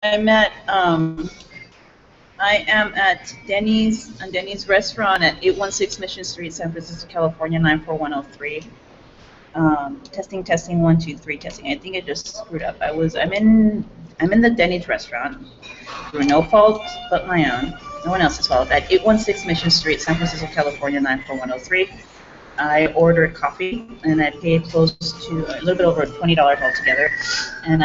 I am at Denny's restaurant at 816 Mission Street, San Francisco, California 94103. Testing 1 2 3 testing. I think I just screwed up. I'm in the Denny's restaurant through no fault but my own. No one else's fault. At 816 Mission Street, San Francisco, California 94103. I ordered coffee and I paid close to a little bit over $20 altogether. And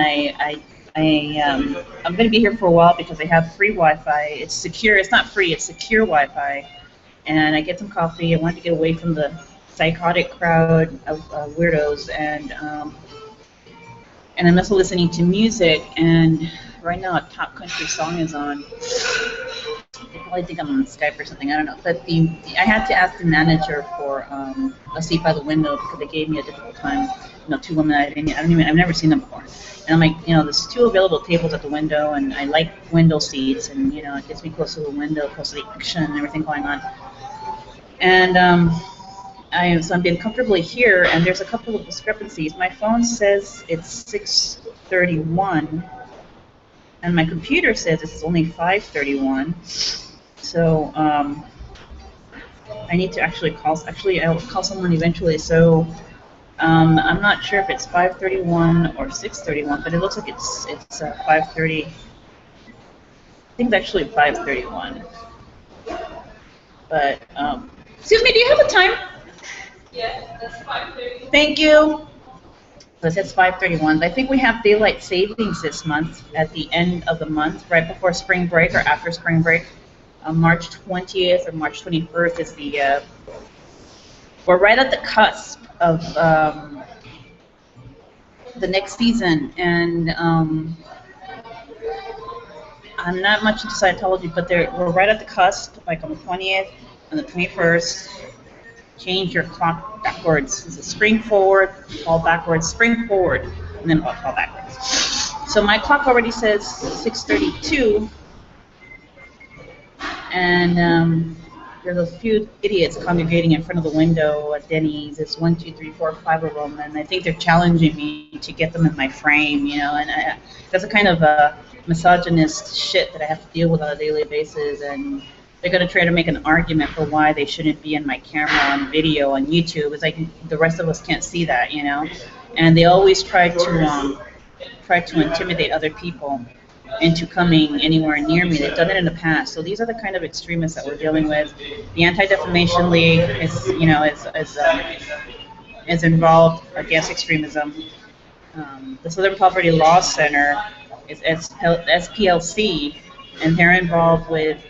I'm going to be here for a while because I have free Wi-Fi. It's secure. It's not free. It's secure Wi-Fi. And I get some coffee. I wanted to get away from the psychotic crowd of weirdos. And I'm also listening to music. And right now, a top country song is on. They probably think I'm on Skype or something. I don't know. But I had to ask the manager for a seat by the window because they gave me a difficult time. You know, two women I've never seen them before. And I'm like, you know, there's 2 available tables at the window, and I like window seats, and you know, it gets me close to the window, close to the action and everything going on. And so I'm being comfortably here, and there's a couple of discrepancies. My phone says it's 6:31, and my computer says it's only 5:31. So I need to actually call. Actually, I'll call someone eventually. So. I'm not sure if it's 5:31 or 6:31, but it looks like it's 5:30. I think it's actually 5:31. But excuse me, do you have a time? Yes, that's 5:30. Thank you. So it says 5:31. I think we have daylight savings this month at the end of the month, right before spring break or after spring break. March 20th or March 21st is the. We're right at the cusp of the next season, and I'm not much into Scientology, but we're right at the cusp, like on the 20th and the 21st. Change your clock backwards. It's a spring forward, fall backwards, spring forward, and then fall backwards. So my clock already says 6:32, and there's a few idiots congregating in front of the window at Denny's. It's 1, 2, 3, 4, 5 of them, and I think they're challenging me to get them in my frame, you know. And that's a kind of misogynist shit that I have to deal with on a daily basis. And they're going to try to make an argument for why they shouldn't be in my camera on video on YouTube. It's like the rest of us can't see that, you know. And they always try to intimidate other people into coming anywhere near me. They've done it in the past. So these are the kind of extremists that we're dealing with. The Anti-Defamation League is involved against extremism. The Southern Poverty Law Center is SPLC, and they're involved with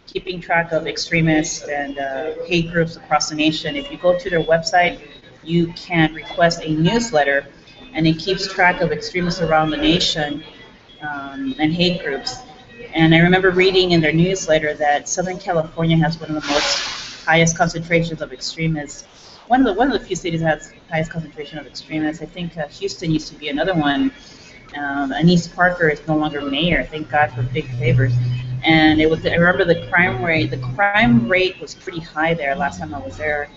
keeping track of extremists and hate groups across the nation. If you go to their website, you can request a newsletter, and it keeps track of extremists around the nation. And hate groups. And I remember reading in their newsletter that Southern California has one of the highest concentrations of extremists. One of the few cities that has highest concentration of extremists. I think Houston used to be another one. Anise Parker is no longer mayor. Thank God for big favors. And I remember the crime rate. The crime rate was pretty high there last time I was there.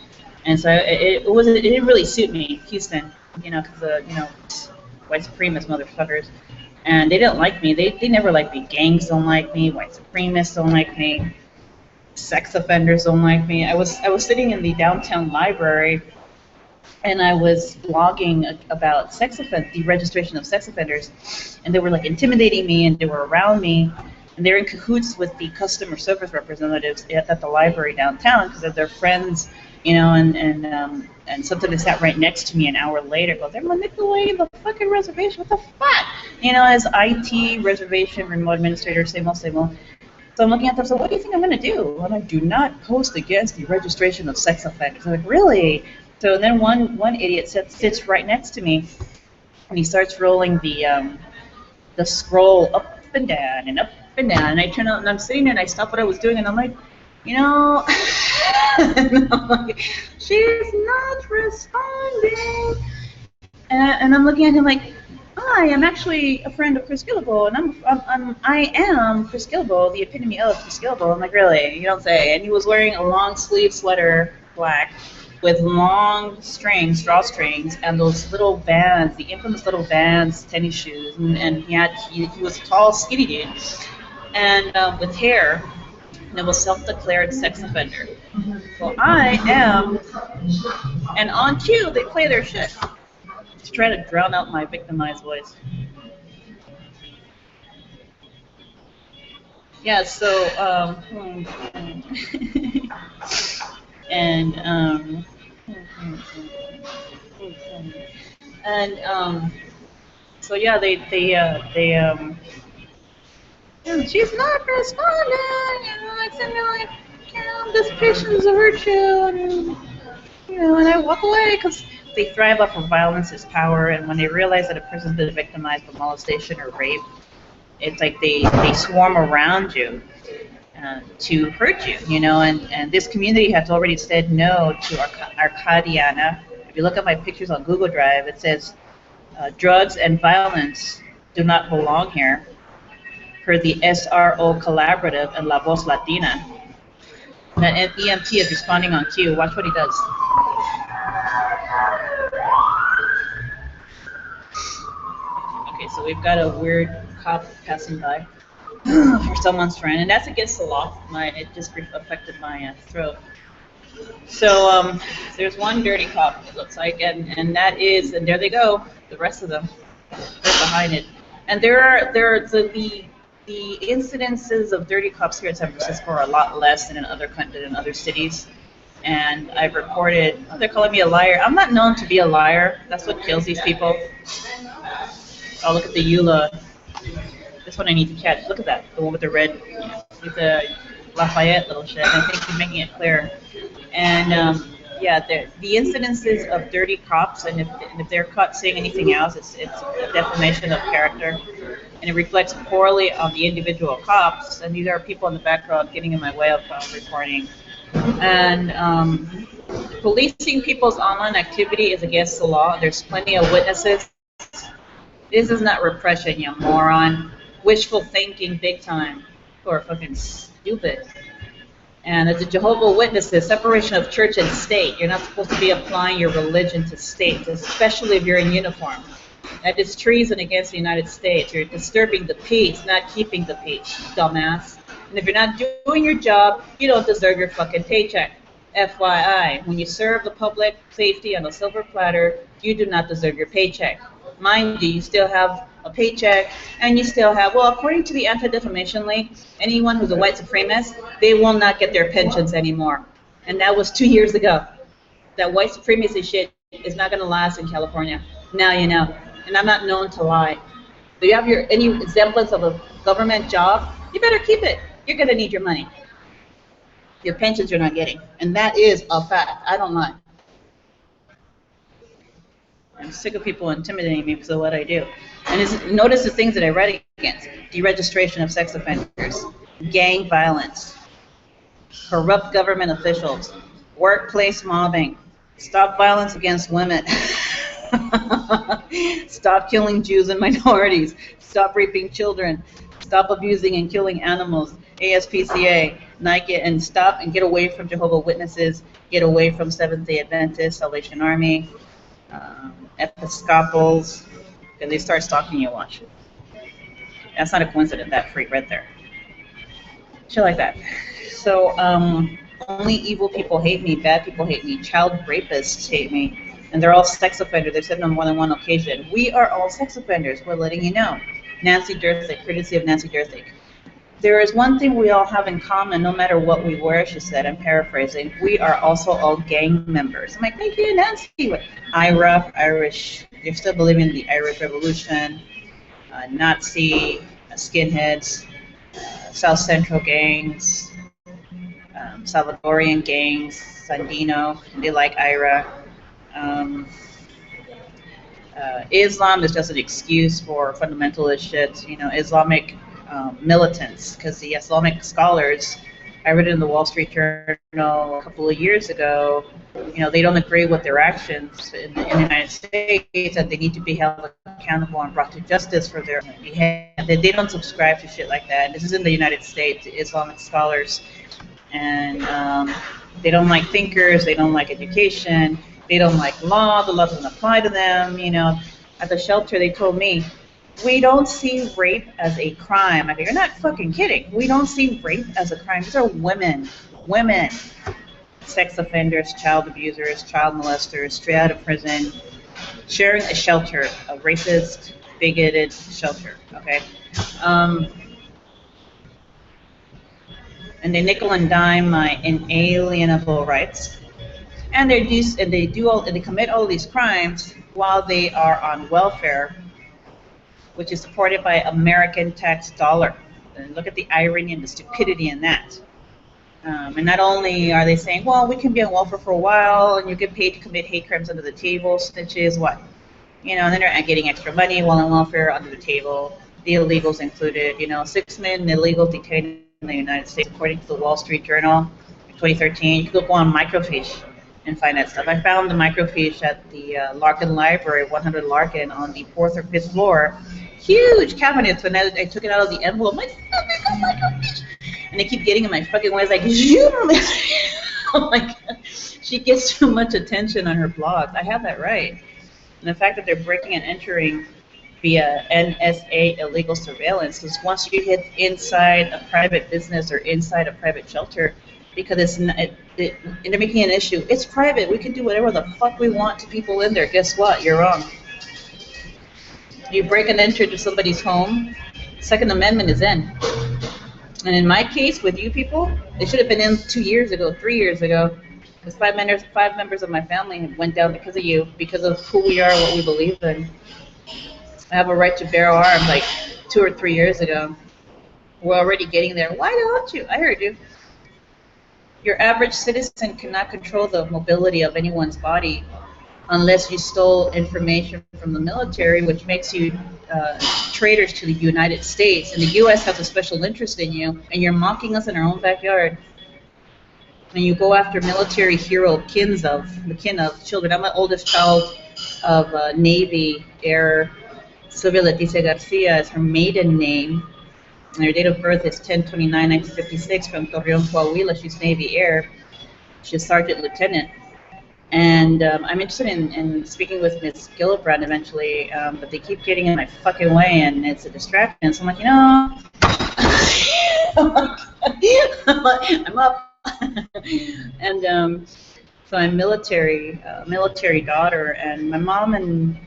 And so it didn't really suit me, Houston. You know, because white supremacist motherfuckers. And they didn't like me. They never liked me. Gangs don't like me. White supremacists don't like me. Sex offenders don't like me. I was sitting in the downtown library, and I was blogging about the registration of sex offenders, and they were like intimidating me, and they were around me, and they're in cahoots with the customer service representatives at the library downtown because they're friends, you know, and something that sat right next to me an hour later goes, they're manipulating the fucking reservation. What the fuck? You know, as IT, reservation, remote administrator, same old. So I'm looking at them, so what do you think I'm going to do? I'm like, do not post against the registration of sex offenders. I'm like, really? So then one idiot sits right next to me, and he starts rolling the scroll up and down and up and down. And I turn out, and I'm sitting there, and I stop what I was doing, and I'm like, you know, and I'm like, she's not responding. And I'm looking at him like, I am actually a friend of Chris Gillibo, and I am Chris Gillibo, the epitome of Chris Gillibo. I'm like, really? You don't say. And he was wearing a long sleeve sweater, black, with long strings, drawstrings, and those little Vans, the infamous little Vans tennis shoes, and he was a tall, skinny dude, and with hair, and was self-declared sex offender. Well, I am, and on cue they play their shit to try to drown out my victimized voice. Yeah, so and so yeah, she's not responding, it's in like, this patient's a virtue, and and I walk away because they thrive off of violence as power, and when they realize that a person's been victimized for molestation or rape, it's like they swarm around you to hurt you, and this community has already said no to Arcadiana. If you look at my pictures on Google Drive, it says drugs and violence do not belong here, per the SRO Collaborative and La Voz Latina. That EMT is responding on cue. Watch what he does. Okay, so we've got a weird cop passing by for someone's friend, and that's against the law. It just affected my throat. So there's one dirty cop, it looks like, and that is, and there they go, the rest of them, they're behind it. And there are the incidences of dirty cops here in San Francisco are a lot less than in other cities. And I've reported, they're calling me a liar. I'm not known to be a liar. That's what kills these people. Oh, look at the EULA. This one I need to catch. Look at that, the one with the red, with the Lafayette little shit. I think he's making it clear. And yeah, the incidences of dirty cops, and if they're caught saying anything else, it's a defamation of character, and it reflects poorly on the individual cops. And these are people in the background getting in my way of reporting. And policing people's online activity is against the law. There's plenty of witnesses. This is not repression, you moron. Wishful thinking, big time. People are fucking stupid. And as a Jehovah's Witnesses, separation of church and state. You're not supposed to be applying your religion to state, especially if you're in uniform. That is treason against the United States. You're disturbing the peace, not keeping the peace, dumbass. And if you're not doing your job, you don't deserve your fucking paycheck. FYI, when you serve the public safety on a silver platter, you do not deserve your paycheck. Mind you, you still have a paycheck, and you still have, well, according to the Anti-Defamation League, anyone who's a white supremacist, they will not get their pensions anymore. And that was 2 years ago. That white supremacy shit is not going to last in California. Now you know. And I'm not known to lie. Do you have any semblance of a government job? You better keep it. You're going to need your money. Your pensions you're not getting. And that is a fact. I don't lie. I'm sick of people intimidating me because of what I do. And notice the things that I write against. Deregistration of sex offenders, gang violence, corrupt government officials, workplace mobbing, stop violence against women, stop killing Jews and minorities, stop raping children, stop abusing and killing animals, ASPCA, and stop and get away from Jehovah's Witnesses, get away from Seventh-day Adventists, Salvation Army, Episcopals, and they start stalking you, watch it. That's not a coincidence, that freak right there. Shit like that. So, only evil people hate me, bad people hate me, child rapists hate me, and they're all sex offenders. They've said it on more than one occasion. We are all sex offenders, we're letting you know. Nancy Durthick, courtesy of Nancy Durthick. There is one thing we all have in common, no matter what we wear, she said, I'm paraphrasing, we are also all gang members. I'm like, thank you, Nancy. IRA, Irish, you're still believing in the Irish Revolution, Nazi, skinheads, South Central gangs, Salvadorian gangs, Sandino, they like IRA. Islam is just an excuse for fundamentalist shit, Islamic militants, because the Islamic scholars, I read it in the Wall Street Journal a couple of years ago, they don't agree with their actions in the United States, and they need to be held accountable and brought to justice for their behavior. They don't subscribe to shit like that. This is in the United States, the Islamic scholars. And They don't like thinkers. They don't like education. They don't like law. The law doesn't apply to them. You know, at the shelter, they told me, we don't see rape as a crime. I go, you're not fucking kidding. We don't see rape as a crime. These are women. Women. Sex offenders, child abusers, child molesters, straight out of prison, sharing a shelter, a racist, bigoted shelter, okay? And they nickel and dime my inalienable rights. And they commit all these crimes while they are on welfare, which is supported by American tax dollar. And look at the irony and the stupidity in that. And not only are they saying, well, we can be on welfare for a while, and you get paid to commit hate crimes under the table, snitches, what? You know, and then they're getting extra money while on welfare under the table. The illegals included, you know, 6 men illegals detained in the United States, according to the Wall Street Journal, 2013. You could go on microfiche and find that stuff. I found the microfiche at the Larkin Library, 100 Larkin, on the 4th or 5th floor. Huge cabinets. When I took it out of the envelope, I'm like, oh my God, microfiche. And they keep getting in my fucking way. It's like, oh my God. She gets too much attention on her blogs. I have that right. And the fact that they're breaking and entering via NSA illegal surveillance is once you hit inside a private business or inside a private shelter, because they're making an issue. It's private. We can do whatever the fuck we want to people in there. Guess what? You're wrong. You break and enter to somebody's home, Second Amendment is in. And in my case, with you people, they should have been in 2 years ago, 3 years ago, because five members of my family went down because of you, because of who we are, what we believe in. I have a right to bear arms like 2 or 3 years ago. We're already getting there. Why don't you? I heard you. Your average citizen cannot control the mobility of anyone's body unless you stole information from the military, which makes you traitors to the United States. And the U.S. has a special interest in you, and you're mocking us in our own backyard. And you go after military hero kin of children. I'm the oldest child of Navy Air. Sylvia Garcia is her maiden name. And her date of birth is 10/29/1956 from Torreon, Coahuila. She's Navy Air. She's Sergeant Lieutenant. And I'm interested in speaking with Ms. Gillibrand eventually, but they keep getting in my fucking way, and it's a distraction. So I'm like, you know, I'm up. And so I'm military daughter, and my mom and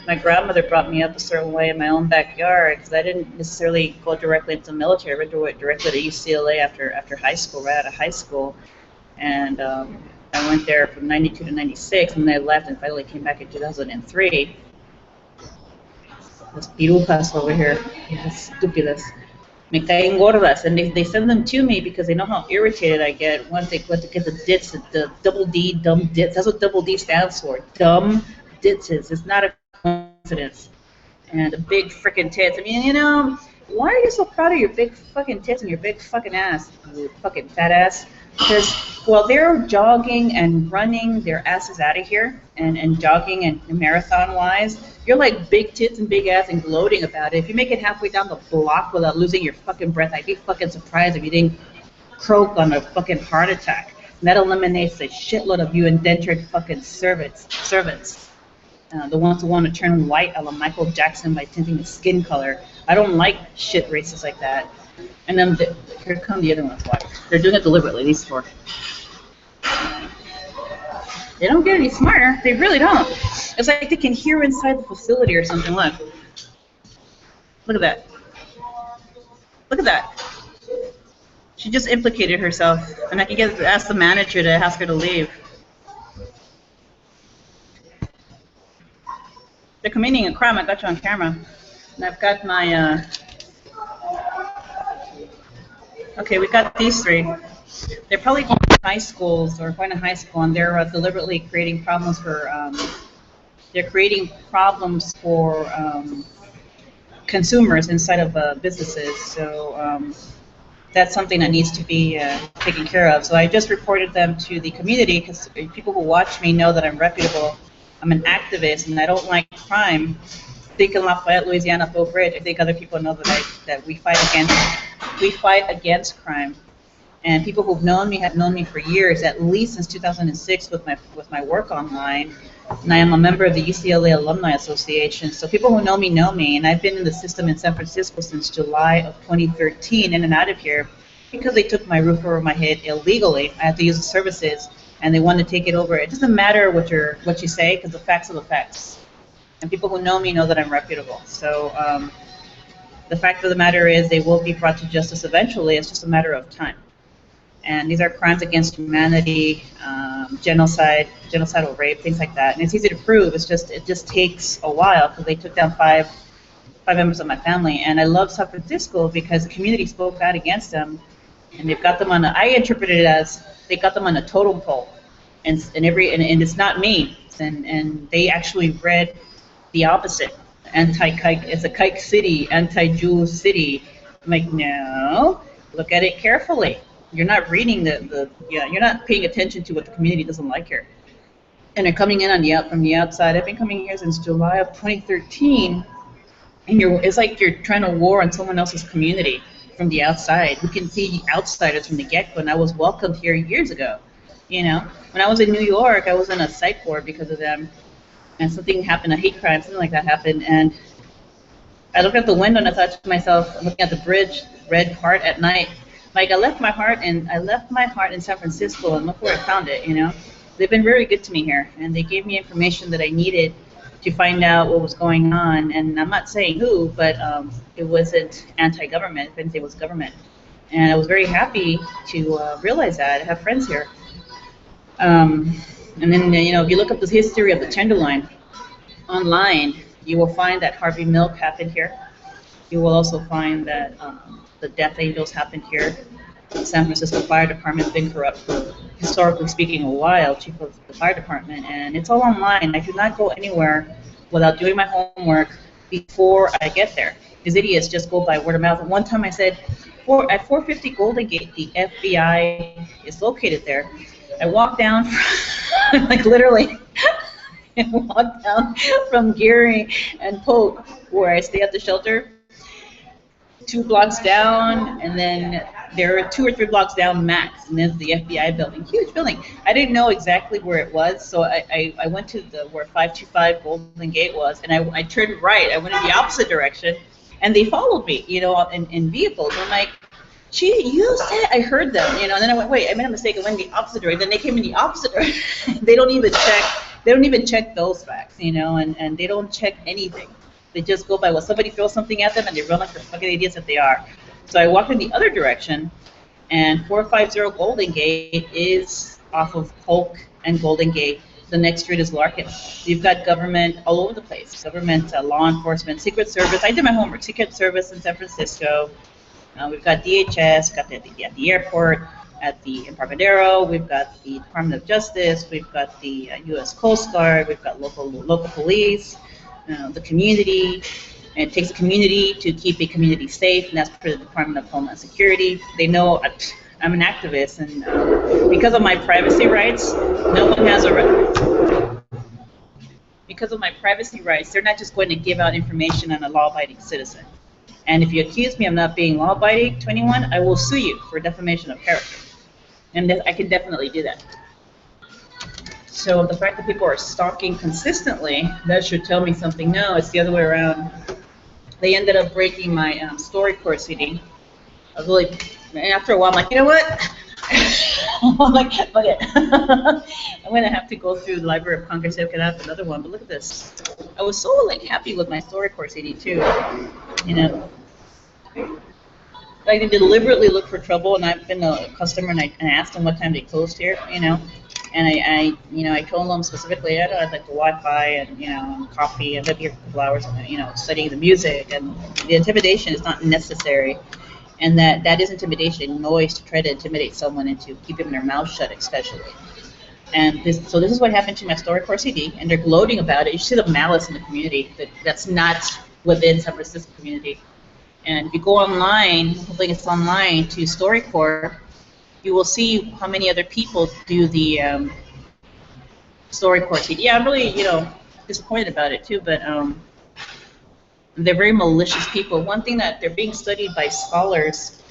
my grandmother brought me up a certain way in my own backyard, because I didn't necessarily go directly into the military. I went directly to UCLA after high school, right out of high school. And I went there from 92 to 96, and then I left and finally came back in 2003. Las pirujas over here, las estúpidas. Me caen gordas, and they send them to me because they know how irritated I get once they get the dits, the double D, dumb dits. That's what double D stands for, dumb dits. It's not a coincidence. And the big freaking tits. I mean, you know, why are you so proud of your big fucking tits and your big fucking ass, you fucking fat ass? Because while they're jogging and running their asses out of here and jogging and marathon-wise, you're like big tits and big ass and gloating about it. If you make it halfway down the block without losing your fucking breath, I'd be fucking surprised if you didn't croak on a fucking heart attack. And that eliminates a shitload of you indentured fucking servants. The ones who want to turn white a la Michael Jackson by tinting the skin color. I don't like shit races like that. And then here come the other ones. Why? They're doing it deliberately, these four. They don't get any smarter. They really don't. It's like they can hear inside the facility or something. Look. Look at that. Look at that. She just implicated herself. And I can ask the manager to ask her to leave. They're committing a crime. I got you on camera. And I've got my... Okay, we got these three. They're probably going to high schools or going to high school, and they're deliberately creating problems for. Consumers inside of businesses. So that's something that needs to be taken care of. So I just reported them to the community because people who watch me know that I'm reputable. I'm an activist, and I don't like crime. I think in Lafayette, Louisiana, Bill Bridge, I think other people know that we fight against crime. And people who've known me have known me for years, at least since 2006 with my work online. And I am a member of the UCLA Alumni Association. So people who know me, and I've been in the system in San Francisco since July of 2013, in and out of here, because they took my roof over my head illegally. I had to use the services, and they wanted to take it over. It doesn't matter what you say, because the facts are the facts. And people who know me know that I'm reputable. So the fact of the matter is they will be brought to justice eventually. It's just a matter of time. And these are crimes against humanity, genocide, genocidal rape, things like that. And it's easy to prove. It just takes a while, because they took down five members of my family. And I love San Francisco because the community spoke out against them, and they've got them on I interpreted it as they got them on a totem pole, and it's not me. And they actually read the opposite. Anti-kike, it's a kike city, anti-Jew city. I'm like, no, look at it carefully. You're not reading you're not paying attention to what the community doesn't like here. And they're coming in from the outside. I've been coming here since July of 2013, and it's like you're trying to war on someone else's community from the outside. We can see outsiders from the get-go, and I was welcomed here years ago. You know, when I was in New York, I was in a psych ward because of them, and something happened, a hate crime, something like that happened, and I looked out the window and I thought to myself, I'm looking at the bridge, red heart at night. Like, I left my heart in San Francisco, and look where I found it. You know, they've been very good to me here, and they gave me information that I needed to find out what was going on. And I'm not saying who, but it wasn't anti-government. If anything, it was government. And I was very happy to realize that. I have friends here. And then, you know, if you look up the history of the Tenderloin online, you will find that Harvey Milk happened here. You will also find that the Death Angels happened here. The San Francisco Fire Department's been corrupt for, historically speaking, a while, chief of the fire department, and it's all online. I do not go anywhere without doing my homework before I get there. These idiots just go by word of mouth. And one time I said, at 450 Golden Gate, the FBI is located there. I walked down, like literally, I walked down from Geary and Polk, where I stay at the shelter, 2 blocks down, and then there are 2 or 3 blocks down max, and there's the FBI building, huge building. I didn't know exactly where it was, so I went to where 525 Golden Gate was, and I turned right. I went in the opposite direction, and they followed me, you know, in vehicles. I'm like, gee, you said, I heard them, you know, and then I went, wait, I made a mistake. I went in the opposite direction. Then they came in the opposite direction. They don't even check those facts, you know, and they don't check anything. They just go by what somebody throws something at them, and they run like the fucking idiots that they are. So I walked in the other direction, and 450 Golden Gate is off of Polk and Golden Gate. The next street is Larkin. You've got government all over the place. Government, law enforcement, Secret Service. I did my homework. Secret Service in San Francisco. We've got DHS, got at the airport, at the Embarcadero. We've got the Department of Justice. We've got the U.S. Coast Guard. We've got local police. The community. And it takes a community to keep a community safe, and that's for the Department of Homeland Security. They know I'm an activist, and because of my privacy rights, no one has a right. Because of my privacy rights, they're not just going to give out information on a law-abiding citizen. And if you accuse me of not being law-abiding to anyone, I will sue you for defamation of character. And I can definitely do that. So the fact that people are stalking consistently, that should tell me something. No, it's the other way around. They ended up breaking my StoryCorps CD. I was really, and after a while, I'm like, you know what? I'm like, fuck it. I'm gonna have to go through the Library of Congress and have another one. But look at this. I was so like happy with my StoryCorps CD too. You know, like they deliberately look for trouble, and I've been a customer, and I asked them what time they closed here. You know. And I told them specifically, I'd like the Wi-Fi and, you know, coffee, and I'd be here for a couple hours, you know, studying the music, and the intimidation is not necessary, and that is intimidation, noise to try to intimidate someone and to keep them in their mouth shut, especially. And so this is what happened to my StoryCorps CD, and they're gloating about it. You see the malice in the community that's not within San Francisco community. And if you go online, hopefully it's online, to StoryCorps, you will see how many other people do the StoryCorps CD. Yeah, I'm really, you know, disappointed about it too, but they're very malicious people. One thing that they're being studied by scholars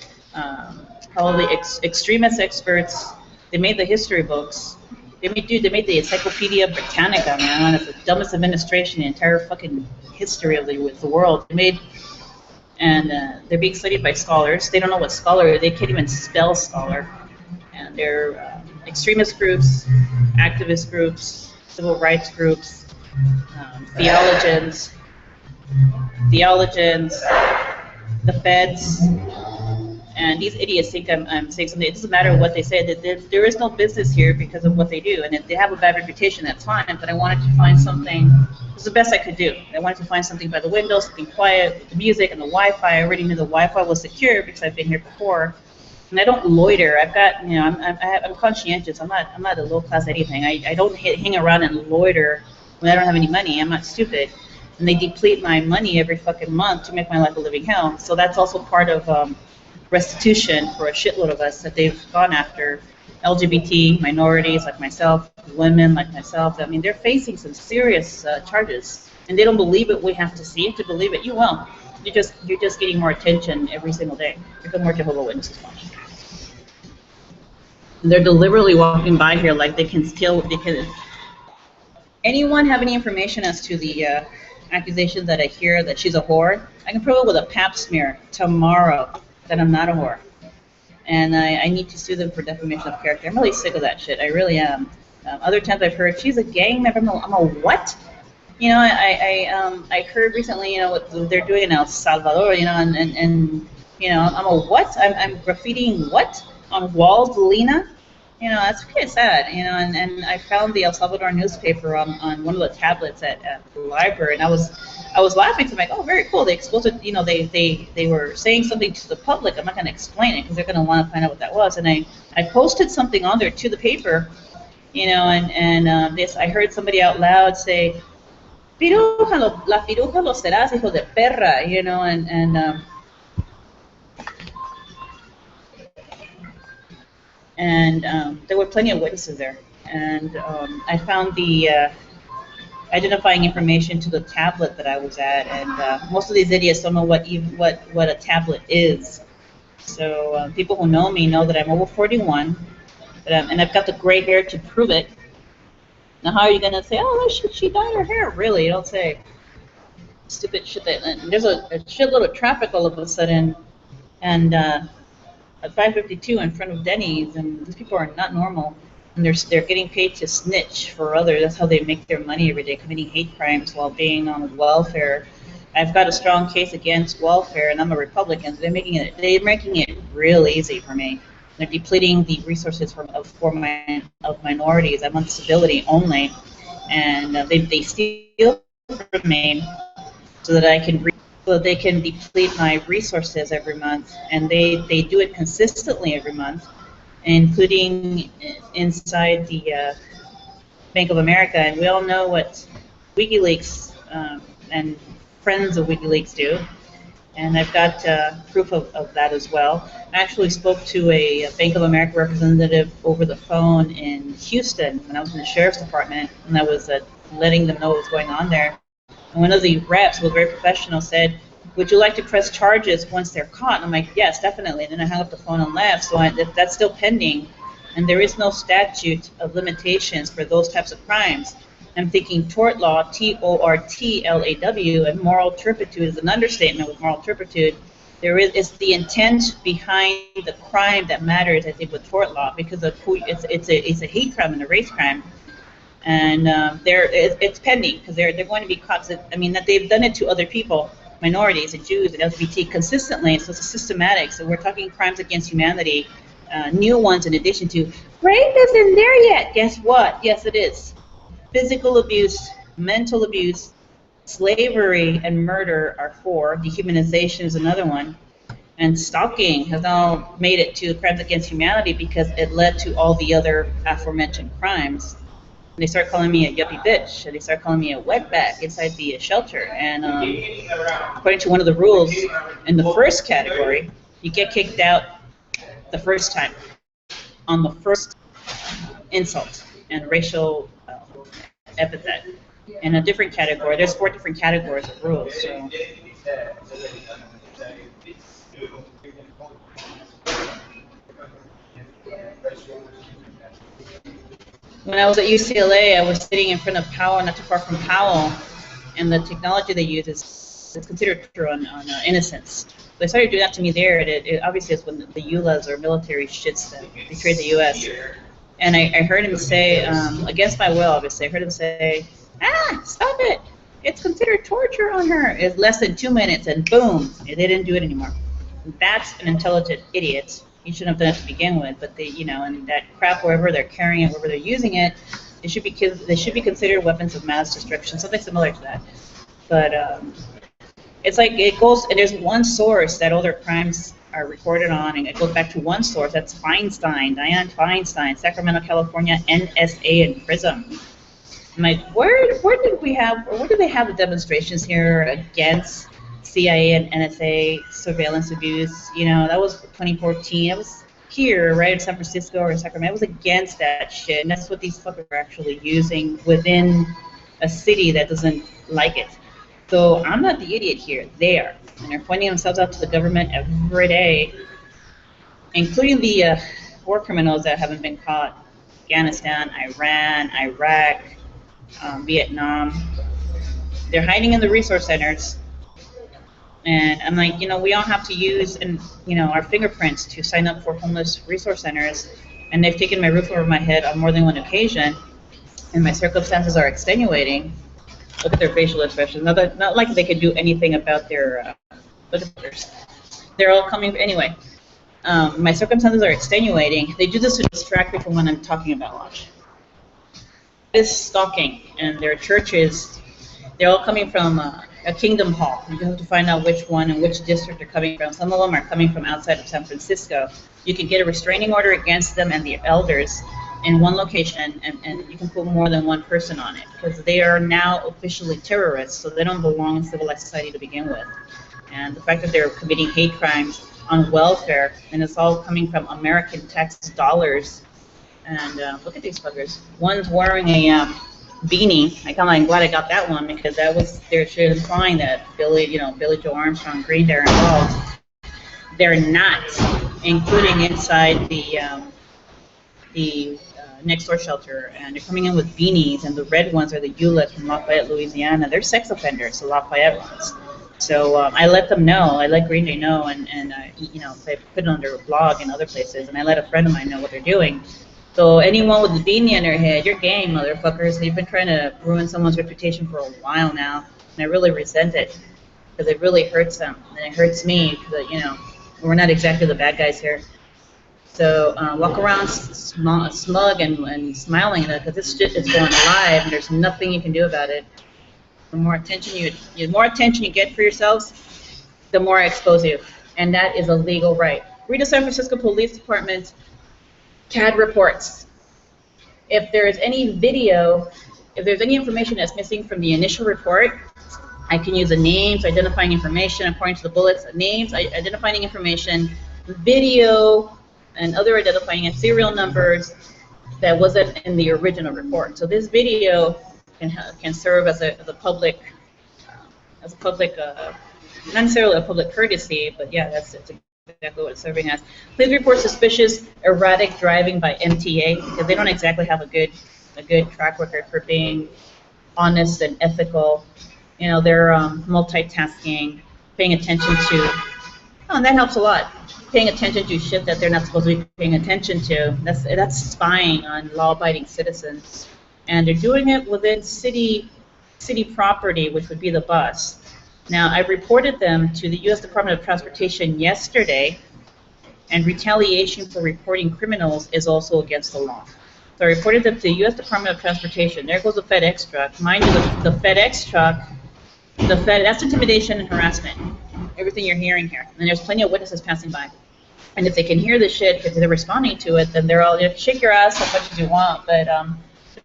probably extremist experts. They made the history books. They made the Encyclopedia Britannica, man. It's the dumbest administration in the entire fucking history of the world. They made, and they're being studied by scholars. They don't know what scholar is. They can't even spell scholar. And they're extremist groups, activist groups, civil rights groups, theologians, the feds, and these idiots think I'm saying something. It doesn't matter what they say. That there is no business here because of what they do, and if they have a bad reputation, that's fine. But I wanted to find something. It was the best I could do. I wanted to find something by the window, something quiet, with the music and the Wi-Fi. I already knew the Wi-Fi was secure because I've been here before, and I don't loiter. I've got, I'm conscientious. I'm not a low class anything. I don't hang around and loiter when I don't have any money. I'm not stupid. And they deplete my money every fucking month to make my life a living hell. So that's also part of restitution for a shitload of us that they've gone after. LGBT, minorities like myself, women like myself. I mean, they're facing some serious charges. And they don't believe it. We have to see it to believe it. You won't. You're just getting more attention every single day. You're more Jehovah's Witnesses watching. And they're deliberately walking by here like they can steal. Anyone have any information as to the accusations that I hear that she's a whore? I can prove it with a pap smear tomorrow that I'm not a whore. And I need to sue them for defamation of character. I'm really sick of that shit. I really am. Other times I've heard she's a gang member. I'm a what? You know, I heard recently, what they're doing in El Salvador, and I'm a what? I'm graffitiing what on walls, Lena? That's pretty sad, and I found the El Salvador newspaper on one of the tablets at the library, and I was laughing, so I'm like, oh, very cool. They exposed it, they were saying something to the public. I'm not going to explain it because they're going to want to find out what that was, and I posted something on there to the paper, I heard somebody out loud say, "Piruja, la piruja lo serás, hijo de perra," and there were plenty of witnesses there. And I found the identifying information to the tablet that I was at, and most of these idiots don't know what a tablet is. So people who know me know that I'm over 41, and I've got the gray hair to prove it. Now, how are you going to say, oh, she dyed her hair? Really, you don't say. Stupid shit. And there's a shitload of traffic all of a sudden, and at 5:52 in front of Denny's, and these people are not normal. And they're getting paid to snitch for others. That's how they make their money every day, committing hate crimes while being on welfare. I've got a strong case against welfare, and I'm a Republican. So they're making it real easy for me. They're depleting the resources of minorities. I'm on disability only, and they steal from me so that they can deplete my resources every month, and they do it consistently every month, including inside the Bank of America. And we all know what WikiLeaks and friends of WikiLeaks do. And I've got proof of that as well. I actually spoke to a Bank of America representative over the phone in Houston when I was in the sheriff's department, and I was letting them know what was going on there. And one of the reps, who was very professional, said, "Would you like to press charges once they're caught?" And I'm like, "Yes, definitely." And then I hung up the phone and left. So that's still pending, and there is no statute of limitations for those types of crimes. I'm thinking tort law, TORTLAW, and moral turpitude is an understatement with moral turpitude. It's the intent behind the crime that matters, I think, with tort law, because of it's a hate crime and a race crime, and it's pending because they're going to be caught. I mean, that they've done it to other people, minorities and Jews and LGBT consistently, so it's systematic. So we're talking crimes against humanity, new ones in addition to rape isn't there yet. Guess what? Yes, it is. Physical abuse, mental abuse, slavery, and murder are 4. Dehumanization is another one. And stalking has now made it to crimes against humanity because it led to all the other aforementioned crimes. And they start calling me a yuppie bitch, and they start calling me a wetback inside the shelter. And according to one of the rules, in the first category, you get kicked out the first time on the first insult and racial epithet. In a different category, there's 4 different categories of rules. So. When I was at UCLA, I was sitting in front of Powell, not too far from Powell, and the technology they use is considered torture on innocence. They started doing that to me there. It obviously is when the EULAs or military shits that betrayed the U.S. And I heard him say, against my will, obviously, I heard him say, stop it. It's considered torture on her. It's less than 2 minutes, and boom, they didn't do it anymore. That's an intelligent idiot. You shouldn't have done it to begin with, but they, and that crap, wherever they're carrying it, wherever they're using it, they should be considered weapons of mass destruction, something similar to that. But it's like it goes, and there's one source that all their crimes are recorded on, and it goes back to one source. That's Feinstein, Dianne Feinstein, Sacramento, California, NSA, and PRISM. I'm like, where do they have the demonstrations here against CIA and NSA surveillance abuse? That was 2014. It was here, right, in San Francisco or Sacramento. It was against that shit, and that's what these fuckers are actually using within a city that doesn't like it. So I'm not the idiot here. They are, and they're pointing themselves out to the government every day, including the war criminals that haven't been caught: Afghanistan, Iran, Iraq, Vietnam. They're hiding in the resource centers. And I'm like, we all have to use our fingerprints to sign up for homeless resource centers. And they've taken my roof over my head on more than one occasion. And my circumstances are extenuating. Look at their facial expressions. Not like they could do anything about their, look at theirs. They're all coming, anyway. My circumstances are extenuating. They do this to distract me from what I'm talking about. Watch. This stalking, and their churches, they're all coming from a kingdom hall. You have to find out which one and which district they're coming from. Some of them are coming from outside of San Francisco. You can get a restraining order against them and the elders in one location, and you can put more than one person on it, because they are now officially terrorists, so they don't belong in civilized society to begin with. And the fact that they're committing hate crimes on welfare, and it's all coming from American tax dollars. And look at these fuckers. One's wearing a beanie. I'm glad I got that one, because that was they're implying that Billy Joe Armstrong, Green Day are involved. They're not, including inside the next door shelter, and they're coming in with beanies, and the red ones are the EULAs from Lafayette, Louisiana. They're sex offenders, the Lafayette ones. So I let them know. I let Green Day know, and they put it on their blog and other places, and I let a friend of mine know what they're doing. So anyone with a beanie on their head, you're game, motherfuckers. You've been trying to ruin someone's reputation for a while now, and I really resent it, because it really hurts them, and it hurts me, because we're not exactly the bad guys here. So walk around smug and smiling, because this shit is going live, and there's nothing you can do about it. The more attention you get for yourselves, the more I expose you, and that is a legal right. Read the San Francisco Police Department CAD reports. If there is any video, if there's any information that's missing from the initial report, I can use the names, identifying information according to the bullets, names, identifying information, video, and other identifying and serial numbers that wasn't in the original report. So this video can serve as a public, not necessarily a public courtesy, but yeah, that's exactly what it's serving as. Please report suspicious erratic driving by MTA, because they don't exactly have a good track record for being honest and ethical. They're multitasking, paying attention to. Oh, and that helps a lot. Paying attention to shit that they're not supposed to be paying attention to. That's spying on law-abiding citizens, and they're doing it within city property, which would be the bus. Now, I've reported them to the U.S. Department of Transportation yesterday, and retaliation for reporting criminals is also against the law. So I reported them to the U.S. Department of Transportation. There goes the FedEx truck. Mind you, the FedEx truck, that's intimidation and harassment, everything you're hearing here. And there's plenty of witnesses passing by. And if they can hear this shit because they're responding to it, then they're all, shake your ass as much as you want, but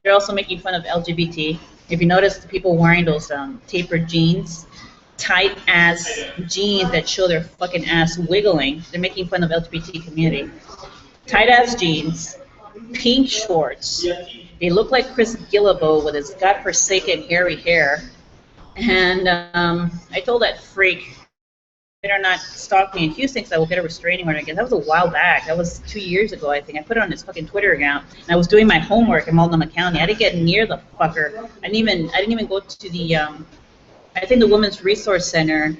they're also making fun of LGBT. If you notice, the people wearing those tapered jeans, tight-ass jeans that show their fucking ass wiggling, they're making fun of LGBT community. Tight-ass jeans, pink shorts. They look like Chris Gillibo with his godforsaken hairy hair. And I told that freak better not stalk me in Houston because I will get a restraining order again. That was a while back. That was 2 years ago, I think. I put it on his fucking Twitter account, and I was doing my homework in Multnomah County. I didn't get near the fucker. I didn't even go to the I think the Women's Resource Center.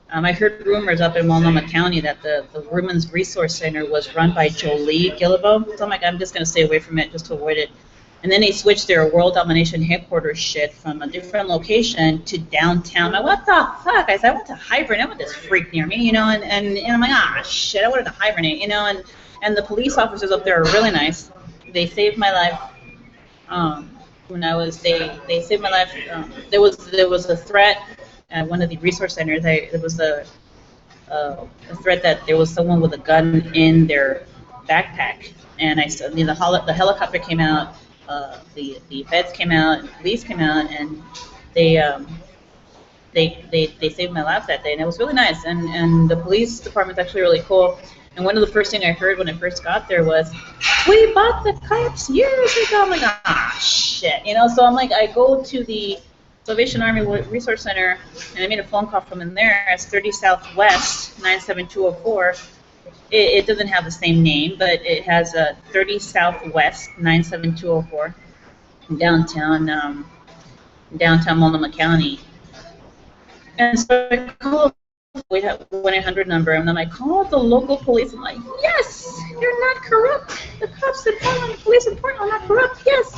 I heard rumors up in Multnomah County that the Women's Resource Center was run by Jolie Guillebeau. So I'm like, I'm just going to stay away from it just to avoid it. And then they switched their World Domination headquarters shit from a different location to downtown. I'm like, what the fuck? I said, I went to hibernate. I want this freak near me, you know, and I'm like, ah, shit, I wanted to hibernate, you know, and the police officers up there are really nice. They saved my life. When I was, they saved my life. There was a threat at one of the resource centers. There was a threat that there was someone with a gun in their backpack, and the helicopter came out, the feds came out, and the police came out, and they saved my life that day, and it was really nice. And the police department's actually really cool. And one of the first things I heard when I first got there was, "We bought the cops years ago." I'm like, ah, shit, you know. So I'm like, I go to the Salvation Army Resource Center, and I made a phone call from in there. It's 30 Southwest 97204. It doesn't have the same name, but it has a 30 Southwest 97204 downtown Multnomah County. And so I called. We have 1-800 number, and then I called the local police. I'm like, yes, you're not corrupt. The cops in Portland, the police in Portland are not corrupt. Yes.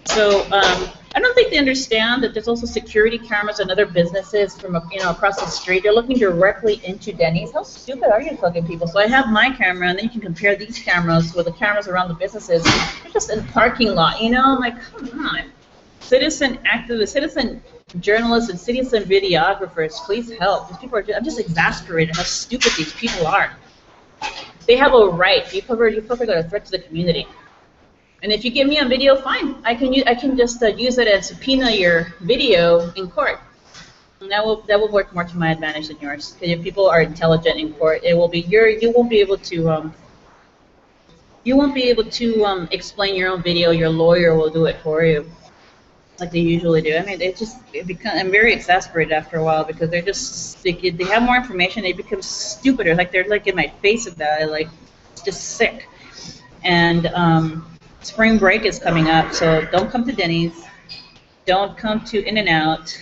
So I don't think they understand that there's also security cameras and other businesses from across the street. They're looking directly into Denny's. How stupid are you fucking people? So I have my camera, and then you can compare these cameras with the cameras around the businesses. They're just in the parking lot, you know? I'm like, come on. Citizen activists, citizen journalists, and citizen videographers, please help. These people I'm just exasperated how stupid these people are. They have a right. You probably got a threat to the community. And if you give me a video, fine. I can just use it and subpoena your video in court. And that will work more to my advantage than yours. Because if people are intelligent in court, it will be you won't be able to explain your own video. Your lawyer will do it for you, like they usually do. I mean, I'm very exasperated after a while because they have more information. They become stupider. Like they're like in my face about it. Like it's just sick. And spring break is coming up, so don't come to Denny's. Don't come to In-N-Out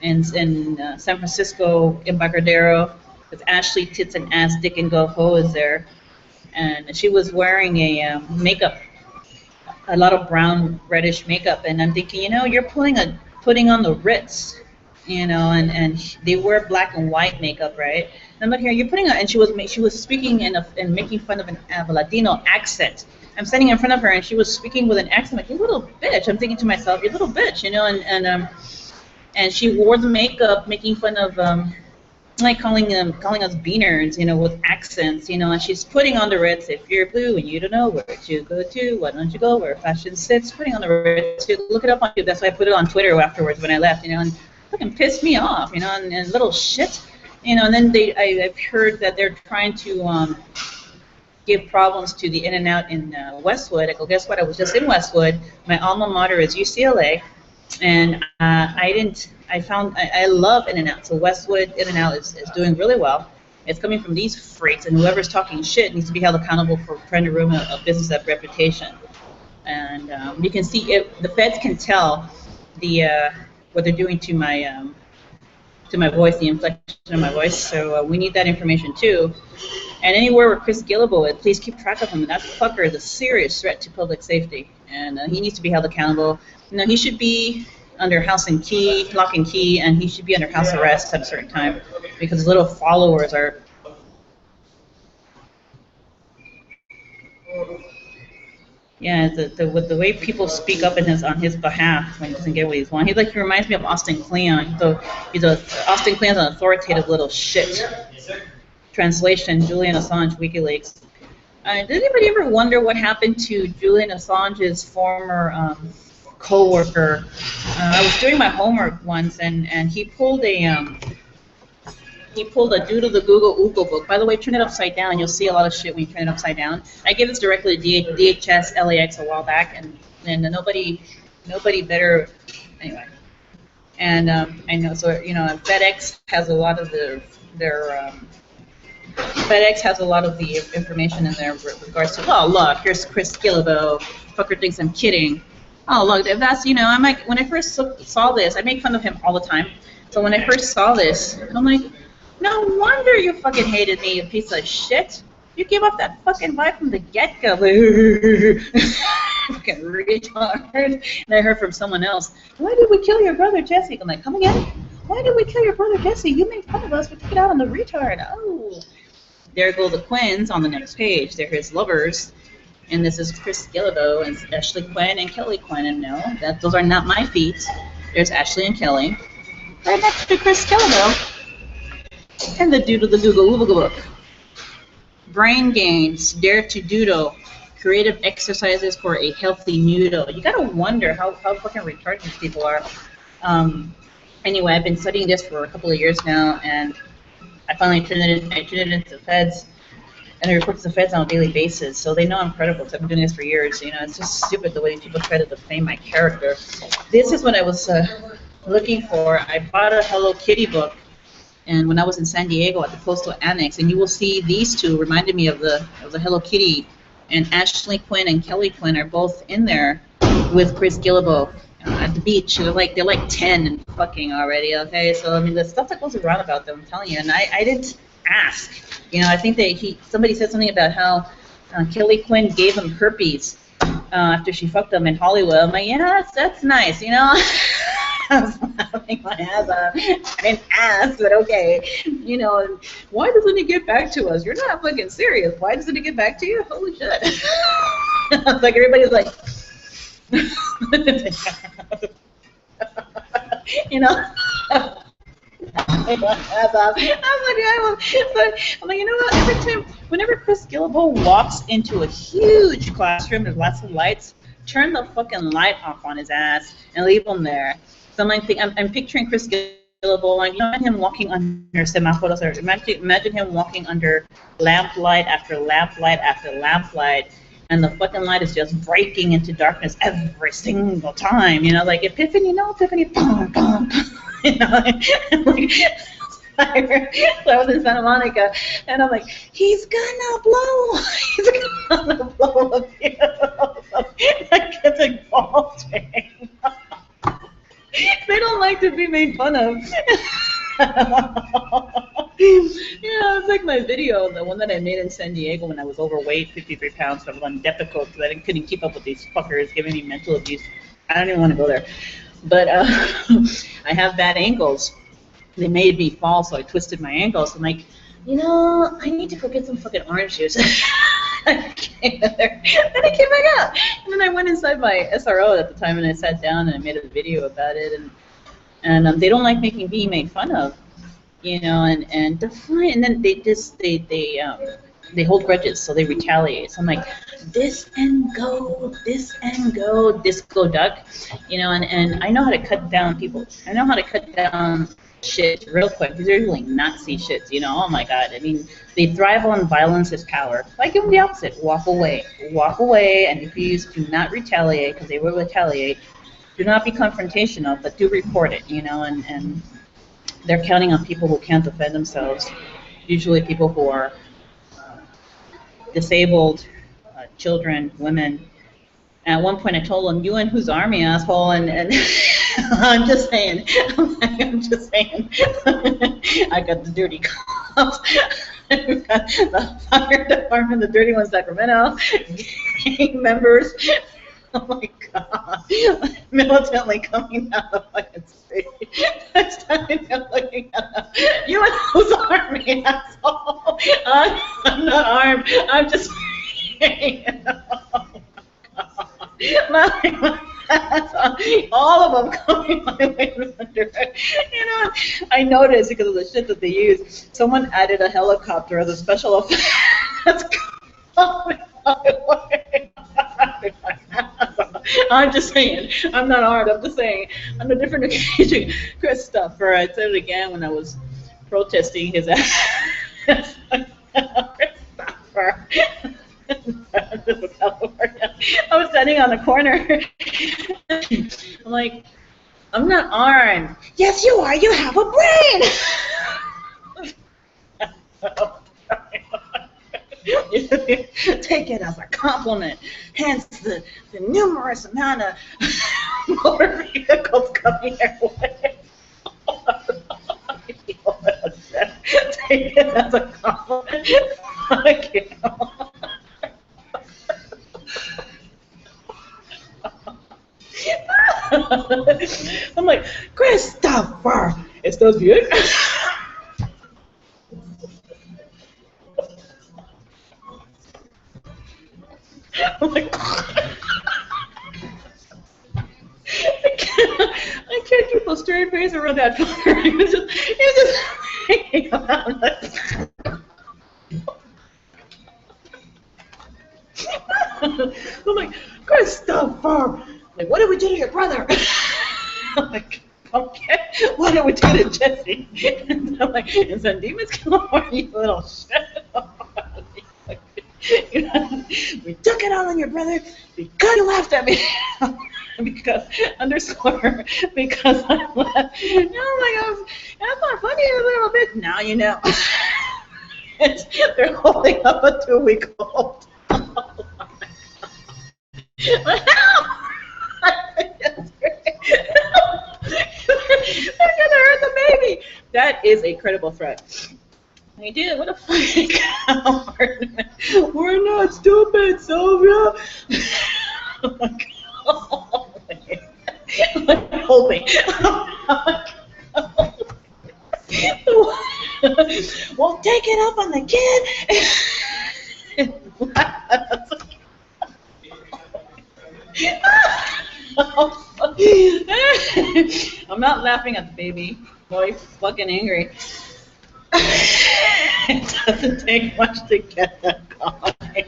in San Francisco, Embarcadero, because Ashley Tits and Ass Dick and Go Ho is there, and she was wearing a makeup, a lot of brown reddish makeup, and I'm thinking, you know, you're putting on the Ritz, you know, and they wear black and white makeup, right? And I'm looking here, you're putting on, and she was speaking and making fun of a Latino accent. I'm standing in front of her, and she was speaking with an accent like, "You little bitch." I'm thinking to myself, "You little bitch," you know, and she wore the makeup, making fun of like calling us beaners, you know, with accents, you know, and she's putting on the Ritz. If you're blue and you don't know where to go to, why don't you go where fashion sits? Putting on the Ritz. Look it up on YouTube. That's why I put it on Twitter afterwards when I left, you know, and fucking pissed me off, you know, and little shit, you know. And then I've heard that they're trying to give problems to the In-N-Out in Westwood. I go, guess what? I was just in Westwood. My alma mater is UCLA, and I love In-N-Out. So Westwood In-N-Out is doing really well. It's coming from these freaks, and whoever's talking shit needs to be held accountable for trying to ruin a business of reputation. And you can see the feds can tell what they're doing to my voice, the inflection of my voice. So we need that information too. And anywhere where Chris Guillebeau is, please keep track of him. That fucker is a serious threat to public safety, and he needs to be held accountable. You know, he should be under lock and key, and he should be under house arrest at a certain time because his little followers are. Yeah, the way people speak up on his behalf when he doesn't get what he wants. He reminds me of Austin Kleon. So Austin Kleon's an authoritative little shit. Translation: Julian Assange, WikiLeaks. Did anybody ever wonder what happened to Julian Assange's former co-worker? I was doing my homework once, and he pulled a Due to the Google Oogle book. By the way, turn it upside down. You'll see a lot of shit when you turn it upside down. I gave this directly to DHS LAX a while back, and nobody better anyway. And I know, so you know, FedEx has a lot of the FedEx has a lot of the information in there with regards to, oh, look, here's Chris Gillibo. Fucker thinks I'm kidding. Oh, look, if that's, I'm like, when I first saw this, I make fun of him all the time. So when I first saw this, I'm like, no wonder you fucking hated me, you piece of shit. You gave up that fucking vibe from the get-go. Fucking retard. And I heard from someone else, why did we kill your brother Jesse? I'm like, come again? Why did we kill your brother Jesse? You made fun of us. We took it out on the retard. Oh. There go the Quinns on the next page. They're his lovers. And this is Chris Gillibo and Ashley Quinn and Kelly Quinn. And no, those are not my feet. There's Ashley and Kelly. Right next to Chris Gillibo. And the dude of the Google book. Brain gains, dare to doodle. Creative exercises for a healthy noodle. You gotta wonder how fucking retarded these people are. Anyway, I've been studying this for a couple of years now, and I finally turned it into the feds, and I report to the feds on a daily basis, so they know I'm credible, because I've been doing this for years. It's just stupid the way people try to defame my character. This is what I was looking for. I bought a Hello Kitty book, and when I was in San Diego at the Postal Annex, and you will see these two reminded me of the Hello Kitty, and Ashley Quinn and Kelly Quinn are both in there with Chris Gillibo at the beach. They're like 10 and fucking already, okay? So, I mean, the stuff that goes around about them, I'm telling you, and I didn't ask. I think somebody said something about how Kelly Quinn gave him herpes after she fucked him in Hollywood. I'm like, yeah, that's nice, I was laughing my ass off. I didn't ask, but okay. Why doesn't it get back to us? You're not fucking serious. Why doesn't it get back to you? Holy shit. It's like everybody's like, I'm like, what? Every time, whenever Chris Gillibo walks into a huge classroom, there's lots of lights, turn the fucking light off on his ass and leave him there. So I'm picturing Chris Gillibo, like, imagine him walking under semaphoros, or imagine him walking under lamplight after lamplight after lamplight, and the fucking light is just breaking into darkness every single time, like Epiphany, Epiphany, boom, boom, so I was in Santa Monica, and I'm like, he's gonna blow a fuse. That gets exhausting. They don't like to be made fun of. It's like my video, the one that I made in San Diego when I was overweight, 53 pounds, so I was on Depakote because I couldn't keep up with these fuckers giving me mental abuse. I don't even want to go there. But I have bad ankles. They made me fall, so I twisted my ankles. I'm like, I need to go get some fucking orange juice. I came in there. Then I came back out. And then I went inside my SRO at the time, and I sat down and I made a video about it. And they don't like making being made fun of, and they're fine. And then they hold grudges, so they retaliate. So I'm like, this and go, disco duck, and I know how to cut down people. I know how to cut down shit real quick. These are usually Nazi shits, oh my god. I mean, they thrive on violence as power. Like, give them the opposite. Walk away, and if you do not retaliate, because they will retaliate, do not be confrontational, but do report it, and they're counting on people who can't defend themselves, usually people who are disabled, children, women. At one point I told them, you in whose army, asshole, and I'm just saying, I got the dirty cops, I got the fire department, the dirty ones, Sacramento, gang members. Oh my god, militantly coming down the fucking street. I started looking at them. You in whose army, asshole? I'm not armed, I'm just saying. Oh my god. All of them coming my way from the direction. I noticed because of the shit that they use. Someone added a helicopter as a special effect. That's coming my way. I'm just saying. I'm not armed. I'm just saying. On a different occasion, Christopher, I said it again when I was protesting his ass. Christopher. I was standing on the corner. I'm like, I'm not armed. Yes, you are. You have a brain. Take it as a compliment. Hence the numerous amount of motor vehicles coming your way. Take it as a compliment. Fuck you. I'm like, Christopher, ¿estás bien? I'm like, I can't keep a straight face around that fire. He was just hanging around. I'm like, Christopher, like, what did we do to your brother? I'm like, okay, what did we do to Jesse? And I'm like, in San Dimas, California, you little shit. You know, we took it all on your brother because you laughed at me. Because I laughed. And I'm like, that's not funny a little bit. Now you know. They're holding up a 2-week-old. They're gonna hurt the baby. That is a credible threat. They did. What a fucking coward. We're not stupid, Sylvia. Hold me. Well, take it up on the kid. I'm not laughing at the baby. Boy, fucking angry. It doesn't take much to get that going.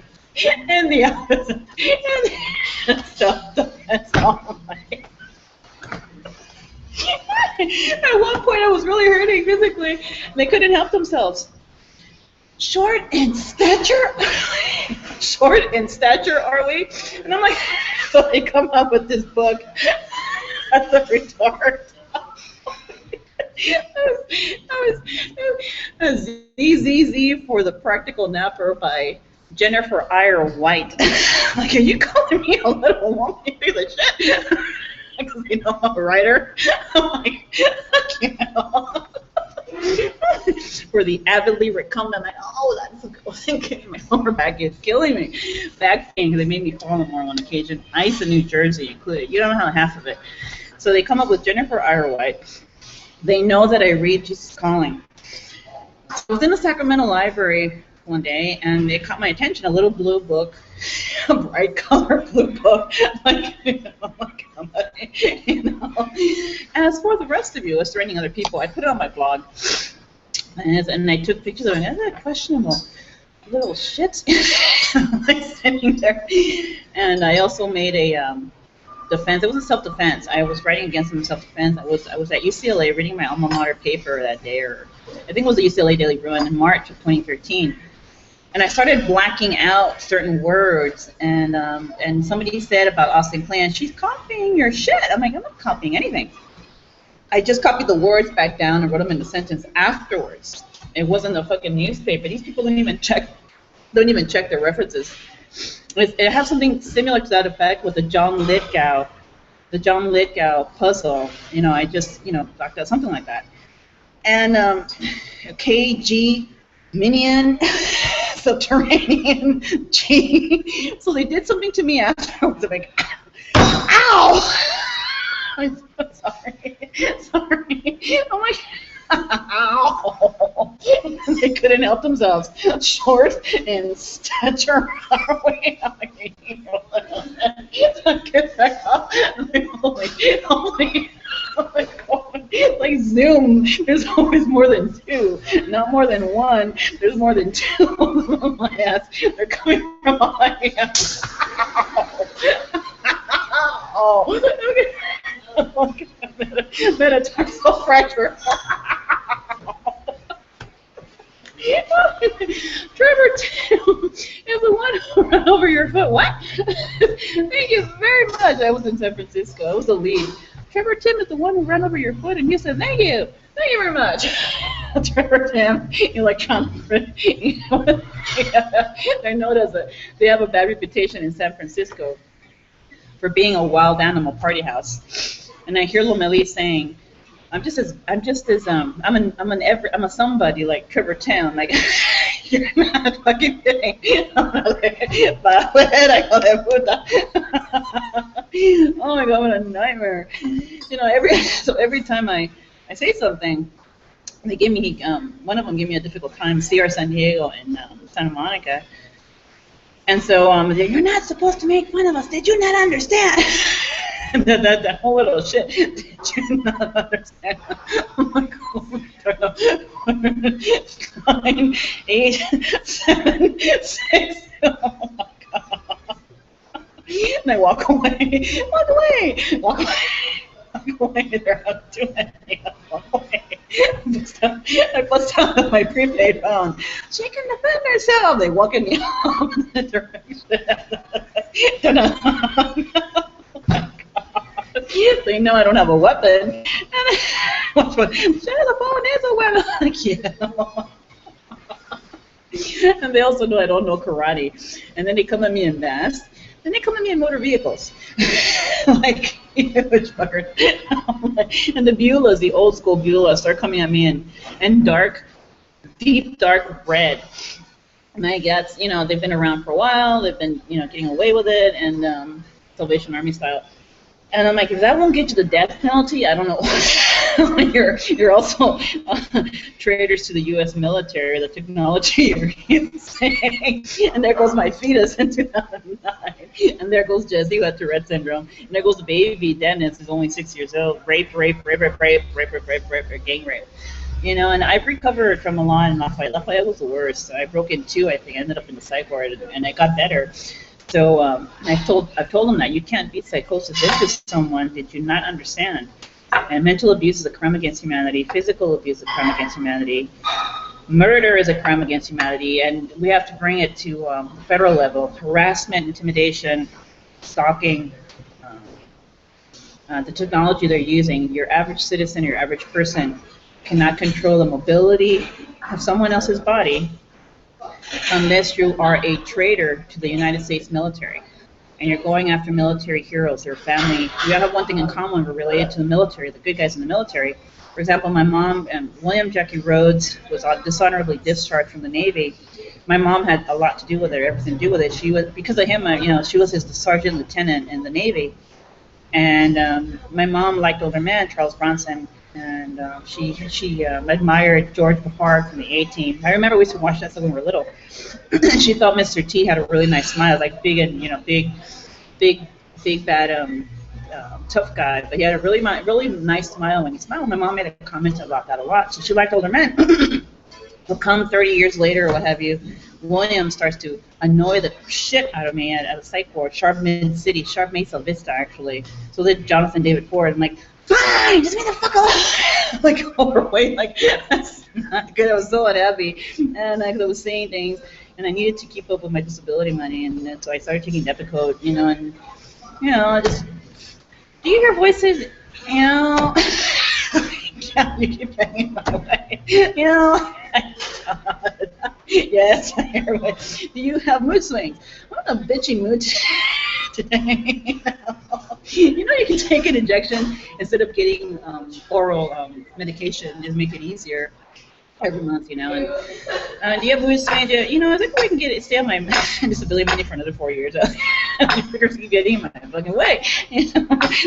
And the opposite. And self-defense. Oh my. At one point, I was really hurting physically, and they couldn't help themselves. Short in stature? Short in stature, are we? And I'm like, so they come up with this book as a retard. ZZZ for the Practical Napper by Jennifer Eyre White. Like, are you calling me a little woman piece of shit? Because you know I'm a writer. I'm like, you know. For the avidly recumbent, like, oh, that's a cool thing. My lower back is killing me. Back pain, because they made me fall more on occasion. Ice in New Jersey included. You don't know how half of it. So they come up with Jennifer Eyre White. They know that I read Jesus Calling. I was in the Sacramento library one day, and it caught my attention, a little blue book, a bright color blue book. Like, you know. As for the rest of you, as for any other people, I put it on my blog, and I took pictures of it. Isn't that questionable? Little shit. Like sitting there. And I also made a defense. It wasn't self-defense. I was writing against some self-defense. I was at UCLA reading my alma mater paper that day, or I think it was the UCLA Daily Bruin in March of 2013. And I started blacking out certain words, and somebody said about Austin Klein, she's copying your shit. I'm like, I'm not copying anything. I just copied the words back down and wrote them in the sentence afterwards. It wasn't a fucking newspaper. These people don't even check their references. It has something similar to that effect with the John Lithgow puzzle. You know, I just, knocked out something like that. And KG Minion Subterranean G. So they did something to me afterwards. I'm like, ow! I'm so sorry. I'm like, ow! And they couldn't help themselves. Short in stature. I'm like, get back up. Holy. Like Zoom, there's always more than two, not more than one. There's more than two on my ass. They're coming from behind me. Oh, okay. Metatarsal fracture. Trevor Tim is the one who ran over your foot. What? Thank you very much. I was in San Francisco. I was the lead. Trevor Tim is the one who ran over your foot, and you said, thank you very much. Trevor Tim, electronic. I know they have a bad reputation in San Francisco for being a wild animal party house. And I hear Lomeli saying, I'm a somebody like Trevor Tim. Like, you're not fucking kidding. I'm like, oh my God, what a nightmare. Every time I say something, they give me, one of them gave me a difficult time, CR San Diego and Santa Monica. And so you're not supposed to make fun of us. Did you not understand? that whole little shit. Did you not understand? Oh my God. 9, 8, 7, 6. Oh my God. And I walk away. Walk away. Walk away. Walk away. They're not doing anything. Walk away. I bust out my prepaid phone. She can defend herself. They walk in the opposite direction. They know I don't have a weapon. And the phone is a weapon. Like, yeah. And they also know I don't know karate. And then they come at me in masks. Then they come at me in motor vehicles. Like, huge fucker. And the Beulahs, the old school Beulahs, start coming at me in dark, deep dark red. And I guess, they've been around for a while. They've been, getting away with it, and Salvation Army style. And I'm like, if that won't get you the death penalty, I don't know. You're also traitors to the U.S. military, the technology you're using. And there goes my fetus in 2009. And there goes Jesse, who had Tourette syndrome. And there goes the baby, Dennis, who's only 6 years old. Rape, gang rape. And I've recovered from a lot in Lafayette. Lafayette was the worst. I broke in 2, I think. I ended up in the psych ward, and I got better. So I've told them that you can't beat psychosis into someone that you not understand. And mental abuse is a crime against humanity. Physical abuse is a crime against humanity. Murder is a crime against humanity, and we have to bring it to the federal level. Harassment, intimidation, stalking, the technology they're using. Your average citizen, your average person cannot control the mobility of someone else's body unless you are a traitor to the United States military. And you're going after military heroes, their family. We all have one thing in common. We're related to the military, the good guys in the military. For example, my mom, William Jackie Rhodes, was dishonorably discharged from the Navy. My mom had a lot to do with it, everything to do with it. She was, because of him, she was his sergeant lieutenant in the Navy. And my mom liked older men, Charles Bronson, and she admired George Bahar from the A-Team. I remember we used to watch that stuff when we were little. She thought Mr. T had a really nice smile, like big and big bad tough guy, but he had a really nice smile when he smiled. My mom made a comment about that a lot. So she liked older men. Well, come 30 years later or what have you, William starts to annoy the shit out of me at a psych ward, Sharp Mid-City, Sharp Mesa Vista, actually. So did Jonathan David Ford. I'm like, fine, just leave the fuck alone. Like, overweight, like, that's not good. I was so unhappy. And I was saying things, and I needed to keep up with my disability money, and so I started taking Depakote, and, just, do you hear voices? Yeah, you keep banging my way. Yes, I hear voices. Do you have mood swings? I'm in a bitchy mood today. You can take an injection instead of getting oral medication, just make it easier every month, and do you have mood swings? I think we can stay on my disability money for another 4 years. I figure keep getting my fucking way.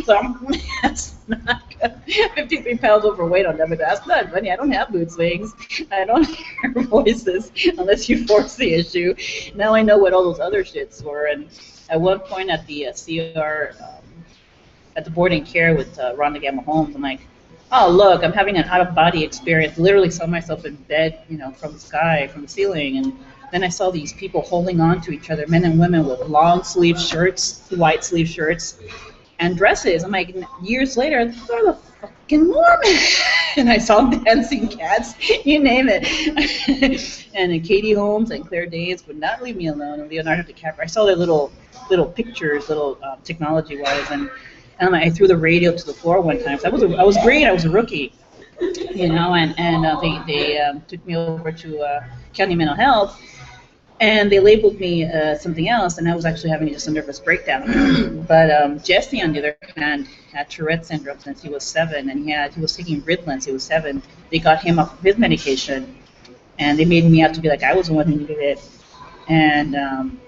So that's not good. 53 pounds overweight on debit. That's not funny. I don't have mood swings. I don't hear voices unless you force the issue. Now I know what all those other shits were. And at one point at the CR, at the boarding care with Rhonda Gamma Holmes, I'm like, oh, look, I'm having an out-of-body experience. Literally saw myself in bed, from the sky, from the ceiling, and then I saw these people holding on to each other, men and women with long-sleeve shirts, white sleeve shirts, and dresses. I'm like, years later, these are the fucking Mormons. And I saw dancing cats, you name it. And Katie Holmes and Claire Danes would not leave me alone, and Leonardo DiCaprio. I saw their little pictures, technology-wise, and I threw the radio to the floor one time. So I was green. I was a rookie. you know, and they took me over to county mental health, and they labeled me something else, and I was actually having just a nervous breakdown. But Jesse, on the other hand, had Tourette syndrome since he was 7, and he was taking Ritalin since he was 7. They got him off of his medication, and they made me out to be like I was the one who needed it. And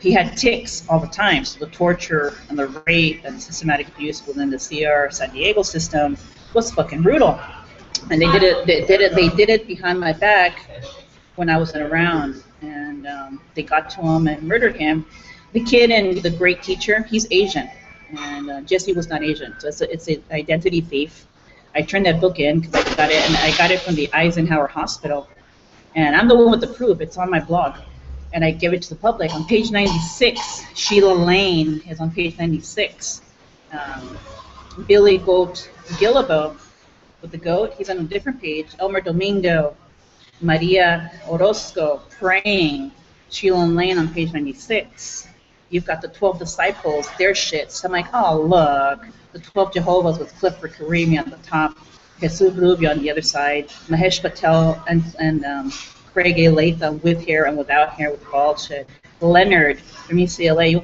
he had tics all the time. So the torture and the rape and systematic abuse within the CR San Diego system was fucking brutal. And they did it behind my back when I wasn't around. And they got to him and murdered him. The kid and the great teacher, he's Asian, and Jesse was not Asian. So it's an identity thief. I turned that book in because I got it, and I got it from the Eisenhower Hospital. And I'm the one with the proof. It's on my blog. And I give it to the public. On page 96, Sheila Lane is on page 96. Billy Goat Gillabo with the goat, he's on a different page. Elmer Domingo, Maria Orozco praying, Sheila Lane on page 96. You've got the 12 disciples, their shit. So I'm like, oh, look. The 12 Jehovah's with Clifford Karimi on the top, Jesus Rubio on the other side, Mahesh Patel and Craig A. Latham with hair and without hair with bald shit. Leonard from UCLA, he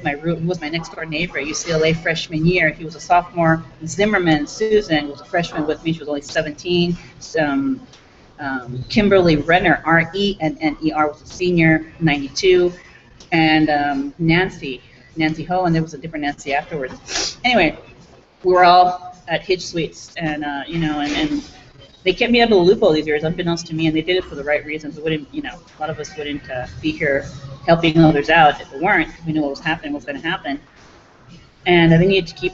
was my next door neighbor at UCLA freshman year. He was a sophomore. Zimmerman, Susan, was a freshman with me. She was only 17. Kimberly Renner, R-E-N-N-E-R, was a senior, 92. And Nancy Ho, and there was a different Nancy afterwards. Anyway, we were all at Hitch Suites, and and they kept me out of the loop all these years, unbeknownst to me, and they did it for the right reasons. We wouldn't, a lot of us wouldn't be here helping others out if it weren't. We knew what was happening, what was going to happen, and they needed to keep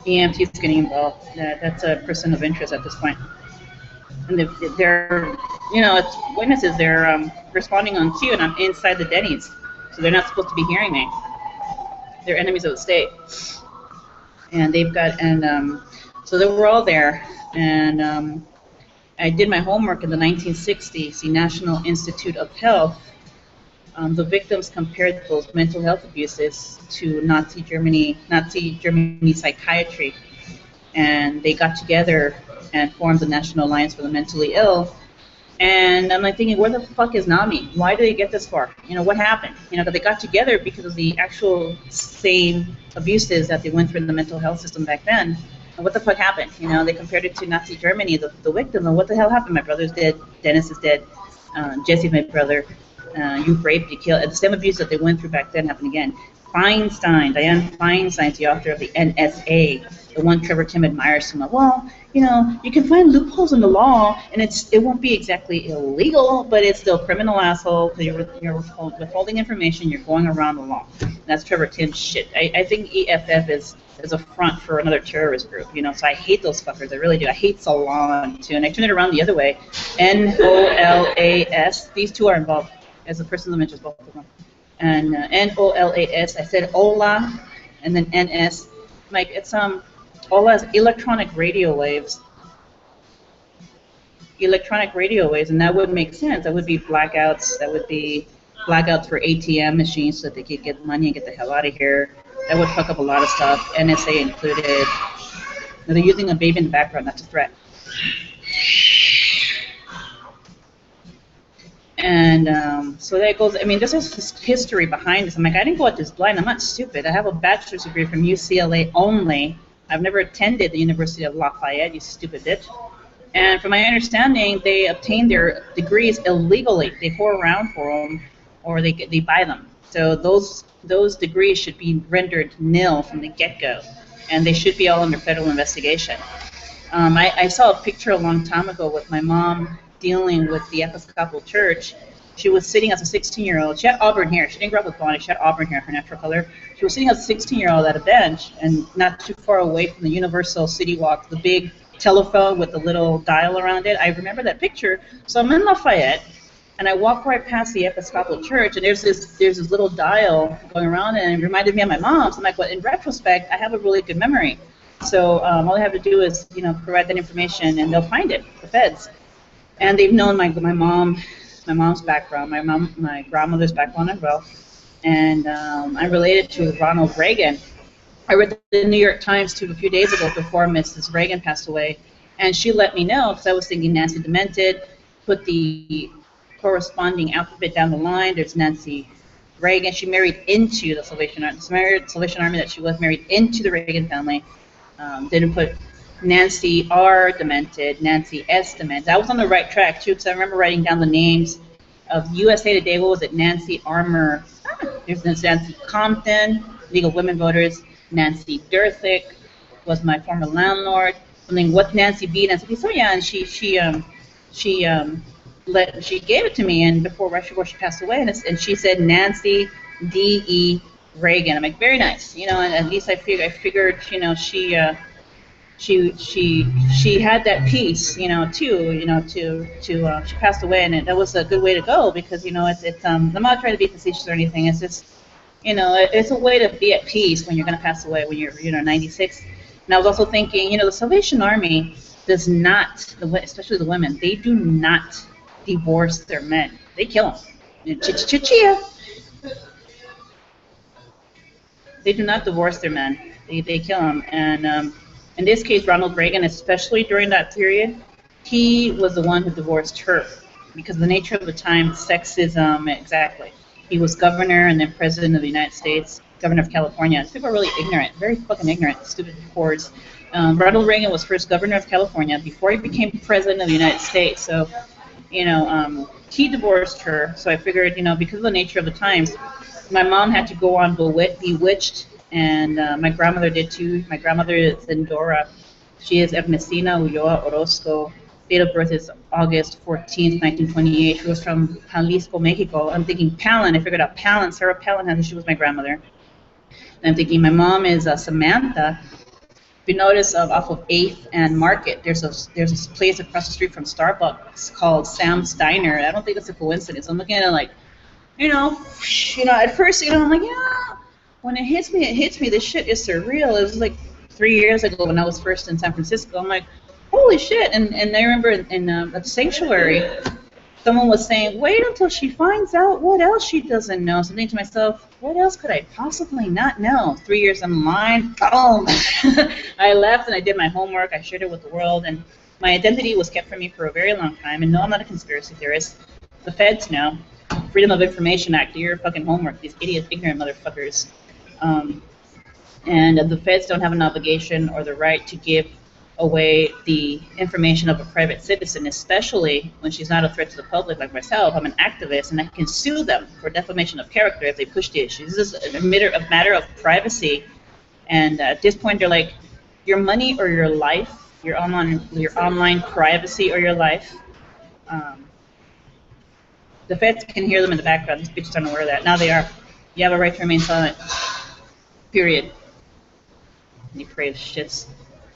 EMTs getting involved. That's a person of interest at this point. And they're it's witnesses. They're responding on cue, and I'm inside the Denny's, so they're not supposed to be hearing me. They're enemies of the state, and they've got so they were all there. And I did my homework in the 1960s, the National Institute of Health. The victims compared those mental health abuses to Nazi Germany psychiatry, and they got together and formed the National Alliance for the Mentally Ill. And I'm like thinking, where the fuck is NAMI? Why did they get this far? What happened? But they got together because of the actual same abuses that they went through in the mental health system back then. And what the fuck happened? They compared it to Nazi Germany, the victim, and what the hell happened? My brother's dead, Dennis is dead, Jesse's my brother, you raped, you killed. The same abuse that they went through back then happened again. Feinstein, Dianne Feinstein, the author of the NSA, the one Trevor Tim admires so much. Well, you can find loopholes in the law, and it won't be exactly illegal, but it's still criminal, asshole, because you're withholding information, you're going around the law. That's Trevor Tim's shit. I think EFF is a front for another terrorist group, so I hate those fuckers, I really do. I hate Salon, too, and I turn it around the other way. NOLAS, these two are involved, as the person that mentions both of them. And NOLAS, I said OLA, and then NS. Like, it's, OLA is electronic radio waves. Electronic radio waves, and that would make sense. That would be blackouts. That would be blackouts for ATM machines so that they could get money and get the hell out of here. That would fuck up a lot of stuff, NSA included. Now, they're using a baby in the background, that's a threat. And so that goes, this is history behind this. I'm like, I didn't go at this blind, I'm not stupid. I have a bachelor's degree from UCLA only. I've never attended the University of Lafayette, you stupid bitch. And from my understanding, they obtain their degrees illegally. They whore around for them, or they buy them. So those degrees should be rendered nil from the get-go, and they should be all under federal investigation. I saw a picture a long time ago with my mom dealing with the Episcopal Church. She was sitting as a 16-year-old. She had auburn hair. She didn't grow up with blonde. She had auburn hair, her natural color. She was sitting as a 16-year-old at a bench, and not too far away from the Universal City Walk, the big telephone with the little dial around it. I remember that picture. So I'm in Lafayette, and I walk right past the Episcopal Church, and there's this little dial going around, and it reminded me of my mom's. I'm like, well, in retrospect, I have a really good memory. So all I have to do is, provide that information, and they'll find it, the feds. And they've known my mom's background, my grandmother's background as well. And I'm related to Ronald Reagan. I read the New York Times a few days ago before Mrs. Reagan passed away, And she let me know, because I was thinking Nancy Demented, put the corresponding alphabet down the line. There's Nancy Reagan. She married into the Salvation Army that she was married into the Reagan family. Didn't put Nancy R. Demented, Nancy S. Demented. I was on the right track, too, because I remember writing down the names of USA Today. What was it? Nancy Armour. There's Nancy Compton, League of Women Voters. Nancy Durthick was my former landlord. Something, what Nancy B. Nancy B. So yeah, and she gave it to me, and right before she passed away, and she said Nancy D.E. Reagan. I'm like, very nice, you know. And at least I figured, you know, she had that piece, you know, too, you know, she passed away, and that was a good way to go, because, you know, I'm not trying to be facetious or anything. It's just, you know, it's a way to be at peace when you're going to pass away, when you're, you know, 96. And I was also thinking, you know, the Salvation Army does not, especially the women, they do not divorce their men. They kill them. Ch-ch-ch-chia. They do not divorce their men. They kill them. And in this case, Ronald Reagan, especially during that period, he was the one who divorced her because of the nature of the time, sexism, exactly. He was governor and then president of the United States, governor of California. People are really ignorant, very fucking ignorant, stupid whores. Ronald Reagan was first governor of California before he became president of the United States. So, you know, he divorced her. So I figured, you know, because of the nature of the times, my mom had to go on Bewitched, and my grandmother did too. My grandmother is Zendora. She is Ernestina Ulloa Orozco. Date of birth is August 14th, 1928. She was from Jalisco, Mexico. I'm thinking Palin. I figured out Palin. Sarah Palin, she was my grandmother. And I'm thinking my mom is Samantha. If you notice, off of 8th and Market, there's a place across the street from Starbucks called Sam's Diner. I don't think that's a coincidence. I'm looking at it like, you know, at first, you know, I'm like, yeah. When it hits me, this shit is surreal. It was like 3 years ago when I was first in San Francisco. I'm like, holy shit. And I remember in the sanctuary, someone was saying, wait until she finds out what else she doesn't know. So I'm thinking to myself, what else could I possibly not know? 3 years in line, boom. I left and I did my homework. I shared it with the world. And my identity was kept from me for a very long time. And no, I'm not a conspiracy theorist. The feds know. Freedom of Information Act, do your fucking homework, these idiot, ignorant motherfuckers. And the feds don't have an obligation or the right to give away the information of a private citizen, especially when she's not a threat to the public like myself. I'm an activist, and I can sue them for defamation of character if they push the issues. This is a matter of privacy, and at this point, they're like, your money or your life, your online privacy or your life. The feds can hear them in the background. These bitches aren't aware of that. Now they are. You have a right to remain silent. Period. You brave shits.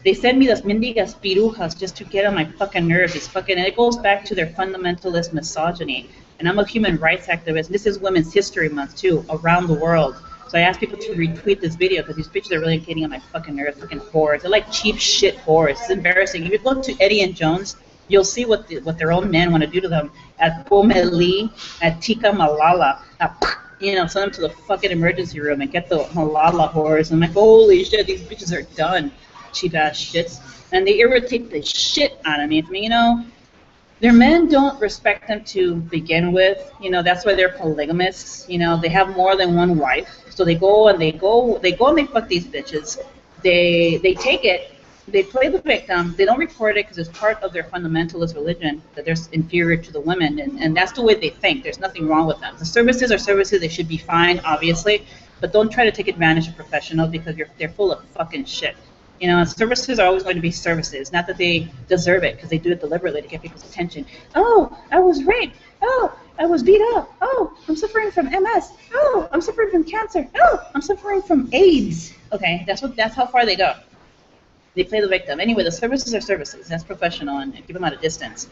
They send me those mendigas pirujas just to get on my fucking nerves. And it goes back to their fundamentalist misogyny. And I'm a human rights activist. This is Women's History Month, too, around the world. So I ask people to retweet this video because these bitches are really getting on my fucking nerves, fucking whores. They're like cheap shit whores. It's embarrassing. If you look to Eddie and Jones, you'll see what their own men want to do to them at Pomeli, at Tika Malala, send them to the fucking emergency room and get the Malala whores. I'm like, holy shit, these bitches are done, cheap ass shits. And they irritate the shit out of me. I mean, you know, their men don't respect them to begin with. You know, that's why they're polygamists. You know, they have more than one wife. So they go and they fuck these bitches. They take it. They play the victim. They don't report it because it's part of their fundamentalist religion that they're inferior to the women, and that's the way they think. There's nothing wrong with them. The services are services. They should be fine, obviously, but don't try to take advantage of professionals because they're full of fucking shit. You know, services are always going to be services. Not that they deserve it because they do it deliberately to get people's attention. Oh, I was raped. Oh, I was beat up. Oh, I'm suffering from MS. Oh, I'm suffering from cancer. Oh, I'm suffering from AIDS. Okay, that's how far they go. They play the victim. Anyway, the services are services. That's professional, and keep them at a distance.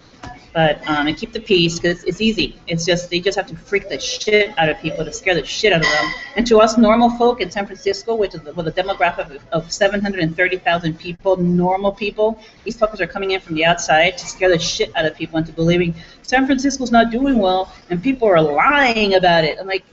But and keep the peace, because it's easy. It's just they just have to freak the shit out of people to scare the shit out of them. And to us normal folk in San Francisco, which is with a demographic of 730,000 people, normal people, these fuckers are coming in from the outside to scare the shit out of people into believing San Francisco's not doing well, and people are lying about it. I'm like,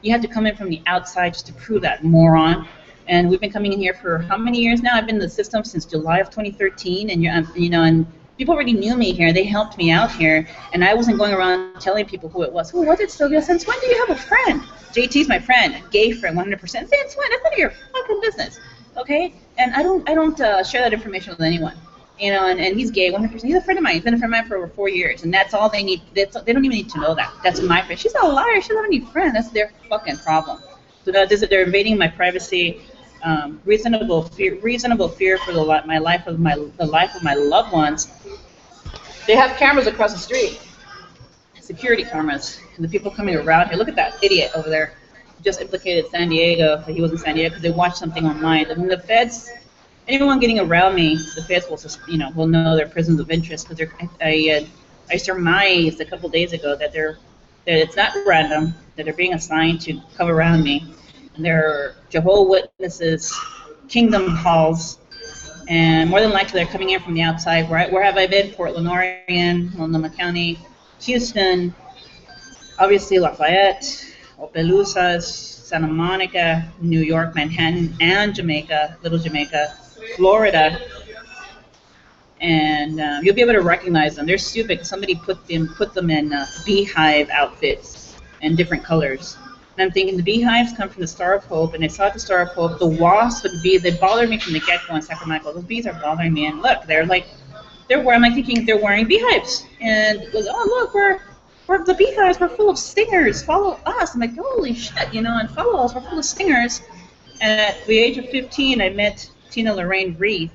you have to come in from the outside just to prove that, moron. And we've been coming in here for how many years now? I've been in the system since July of 2013, and you know, and people already knew me here. They helped me out here, and I wasn't going around telling people who it was. Who was it, Sylvia? Since when do you have a friend? JT's my friend, gay friend, 100%. Since when? That's none of your fucking business, okay? And I don't share that information with anyone. You know, and he's gay, 100%. He's a friend of mine. He's been a friend of mine for over 4 years, and that's all they need. They don't even need to know that. That's my friend. She's a liar. She doesn't have any friend. That's their fucking problem. So they're invading my privacy. Reasonable fear for the life of my loved ones. They have cameras across the street, security cameras, and the people coming around here. Look at that idiot over there, just implicated San Diego. He was in San Diego because they watched something online. And when the feds, anyone getting around me, the feds will just, you know, will know they're prisons of interest because I surmised a couple days ago that it's not random, that they're being assigned to come around me. And they're Jehovah's Witnesses, Kingdom Halls, and more than likely they're coming in from the outside. Where have I been? Portland, Oregon, Multnomah County, Houston, obviously Lafayette, Opelousas, Santa Monica, New York, Manhattan, and Jamaica, Little Jamaica, Florida. And you'll be able to recognize them. They're stupid. Somebody put them in beehive outfits and different colors. And I'm thinking the beehives come from the Star of Hope, and I saw the Star of Hope. The wasps and bees, they bothered me from the get-go in Sacramento. Those bees are bothering me, and look, I'm like thinking they're wearing beehives. And it goes, oh look, we're the beehives, we're full of stingers. Follow us. I'm like, holy shit, you know, and follow us, we're full of stingers. And at the age of 15, I met Tina Lorraine Reed,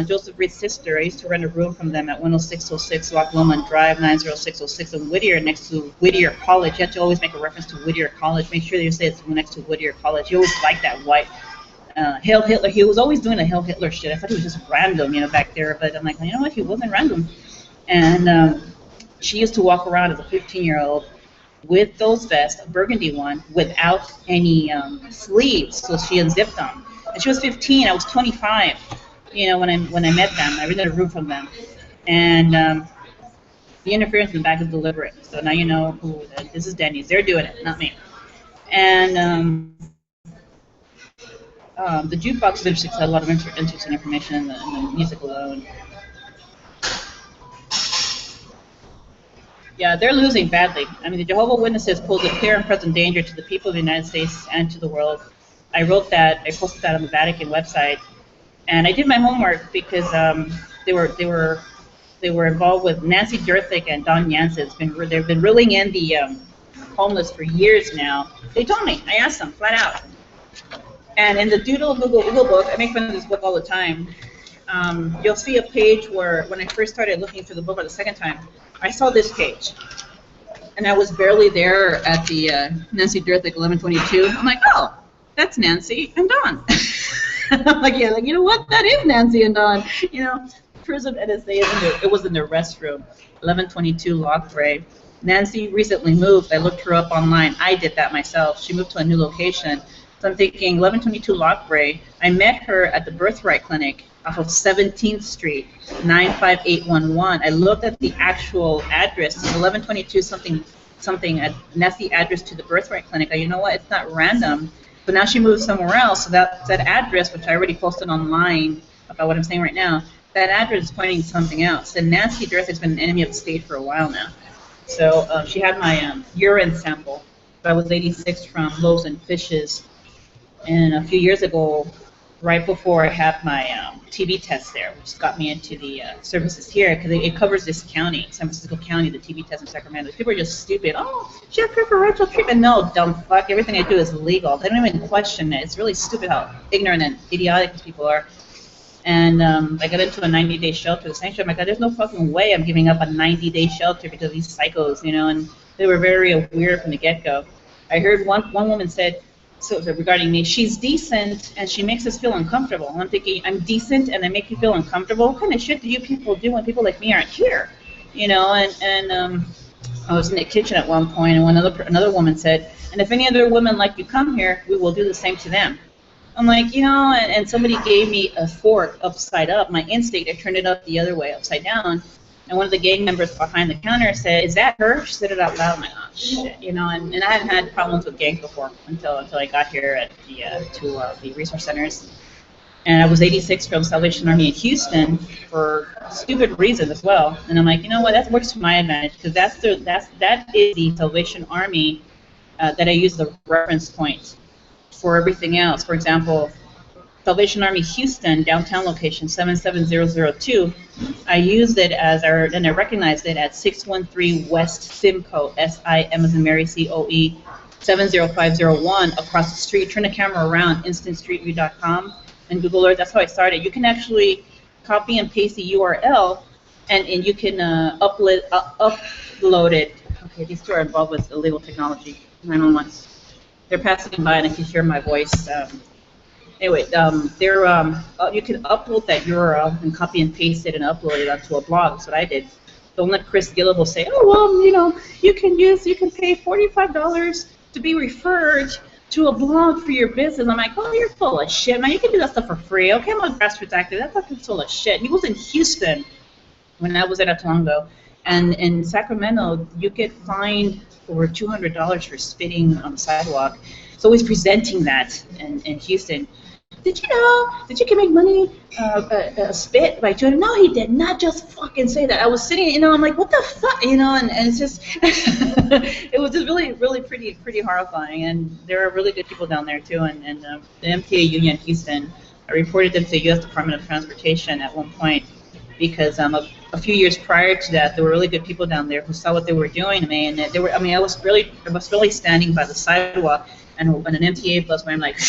Joseph Reed's sister. I used to rent a room from them at 10606 Loch Lomond Drive, 90606 in Whittier, next to Whittier College. You have to always make a reference to Whittier College. Make sure that you say it's next to Whittier College. You always like that white Hail Hitler. He was always doing a Hail Hitler shit. I thought he was just random, you know, back there. But I'm like, you know what? He wasn't random. And she used to walk around as a 15-year-old with those vests, a burgundy one, without any sleeves, so she unzipped them. And she was 15. I was 25. You know, when I met them, I rented a room from them, and the interference in the back is deliberate. So now you know who this is. Denny's. They're doing it, not me. And the jukebox is interesting. Had a lot of interesting information in the music alone. Yeah, they're losing badly. I mean, the Jehovah's Witnesses pose a clear and present danger to the people of the United States and to the world. I wrote that. I posted that on the Vatican website. And I did my homework because they were involved with Nancy Durthick and Don Jansen. They've been reeling in the homeless for years now. They told me. I asked them flat out. And in the Google book, I make fun of this book all the time. You'll see a page where when I first started looking through the book for the second time, I saw this page, and I was barely there at the Nancy Durthick 1122. I'm like, oh, that's Nancy and Don. I'm like, yeah, like, you know what? That is Nancy and Don. You know, prison NSA, it was in the restroom. 1122 Lock Bray. Nancy recently moved. I looked her up online. I did that myself. She moved to a new location. So I'm thinking 1122 Lock Bray. I met her at the Birthright Clinic off of 17th Street, 95811. I looked at the actual address. It's 1122 something. And that's the address to the Birthright Clinic. You know what? It's not random. But now she moved somewhere else, so that address, which I already posted online about what I'm saying right now, that address is pointing to something else. And Nancy Durthick has been an enemy of the state for a while now. So she had my urine sample. I was 86 from Loaves and Fishes. And a few years ago, right before I had my TB test there, which got me into the services here, because it covers this county, San Francisco County, the TB test in Sacramento. People are just stupid. Oh, she had preferential treatment. No, dumb fuck. Everything I do is legal. They don't even question it. It's really stupid how ignorant and idiotic these people are. And I got into a 90-day shelter. The sanctuary, I'm like, there's no fucking way I'm giving up a 90-day shelter because of these psychos, you know, and they were very weird from the get-go. I heard one woman said, so regarding me, she's decent and she makes us feel uncomfortable. And I'm thinking, I'm decent and I make you feel uncomfortable? What kind of shit do you people do when people like me aren't here? You know, and I was in the kitchen at one point, and another woman said, and if any other women like you come here, we will do the same to them. I'm like, you know, and somebody gave me a fork upside up. My instinct, I turned it up the other way, upside down. And one of the gang members behind the counter said, "Is that her?" She said it out loud. I'm like, "Oh shit," you know. And I hadn't had problems with gangs before until I got here at the resource centers. And I was 86 from Salvation Army in Houston for stupid reasons as well. And I'm like, you know what? That works to my advantage because that is the Salvation Army that I use the reference point for everything else. For example, Salvation Army Houston, downtown location 77002, I used it and I recognized it at 613 West Simcoe, S-I-M as in Mary, C-O-E, 70501 across the street. Turn the camera around, instantstreetview.com, and Google Earth. That's how I started. You can actually copy and paste the URL, and you can upload it. Okay, these two are involved with illegal technology, 911. They're passing by, and I can hear my voice. Anyway, you can upload that URL and copy and paste it and upload it onto a blog. That's what I did. Don't let Chris Gillable say, "Oh well, you know, you can pay $45 to be referred to a blog for your business." I'm like, "Oh, you're full of shit, man. You can do that stuff for free." Okay, I'm a grassroots actor. That fucking full of shit. He was in Houston when I was at Atongo, and in Sacramento, you get fined over $200 for spitting on the sidewalk. So he's presenting that in Houston. Did you know that you can make money spit by doing? No, he did not just fucking say that. I was sitting, you know, I'm like, what the fuck, you know, and it's just, it was just really pretty horrifying. And there are really good people down there too. And the MTA union in Houston, I reported them to the U.S. Department of Transportation at one point because a few years prior to that, there were really good people down there who saw what they were doing to me, and they were. I mean, I was really standing by the sidewalk. And when an MTA bus went, I'm like,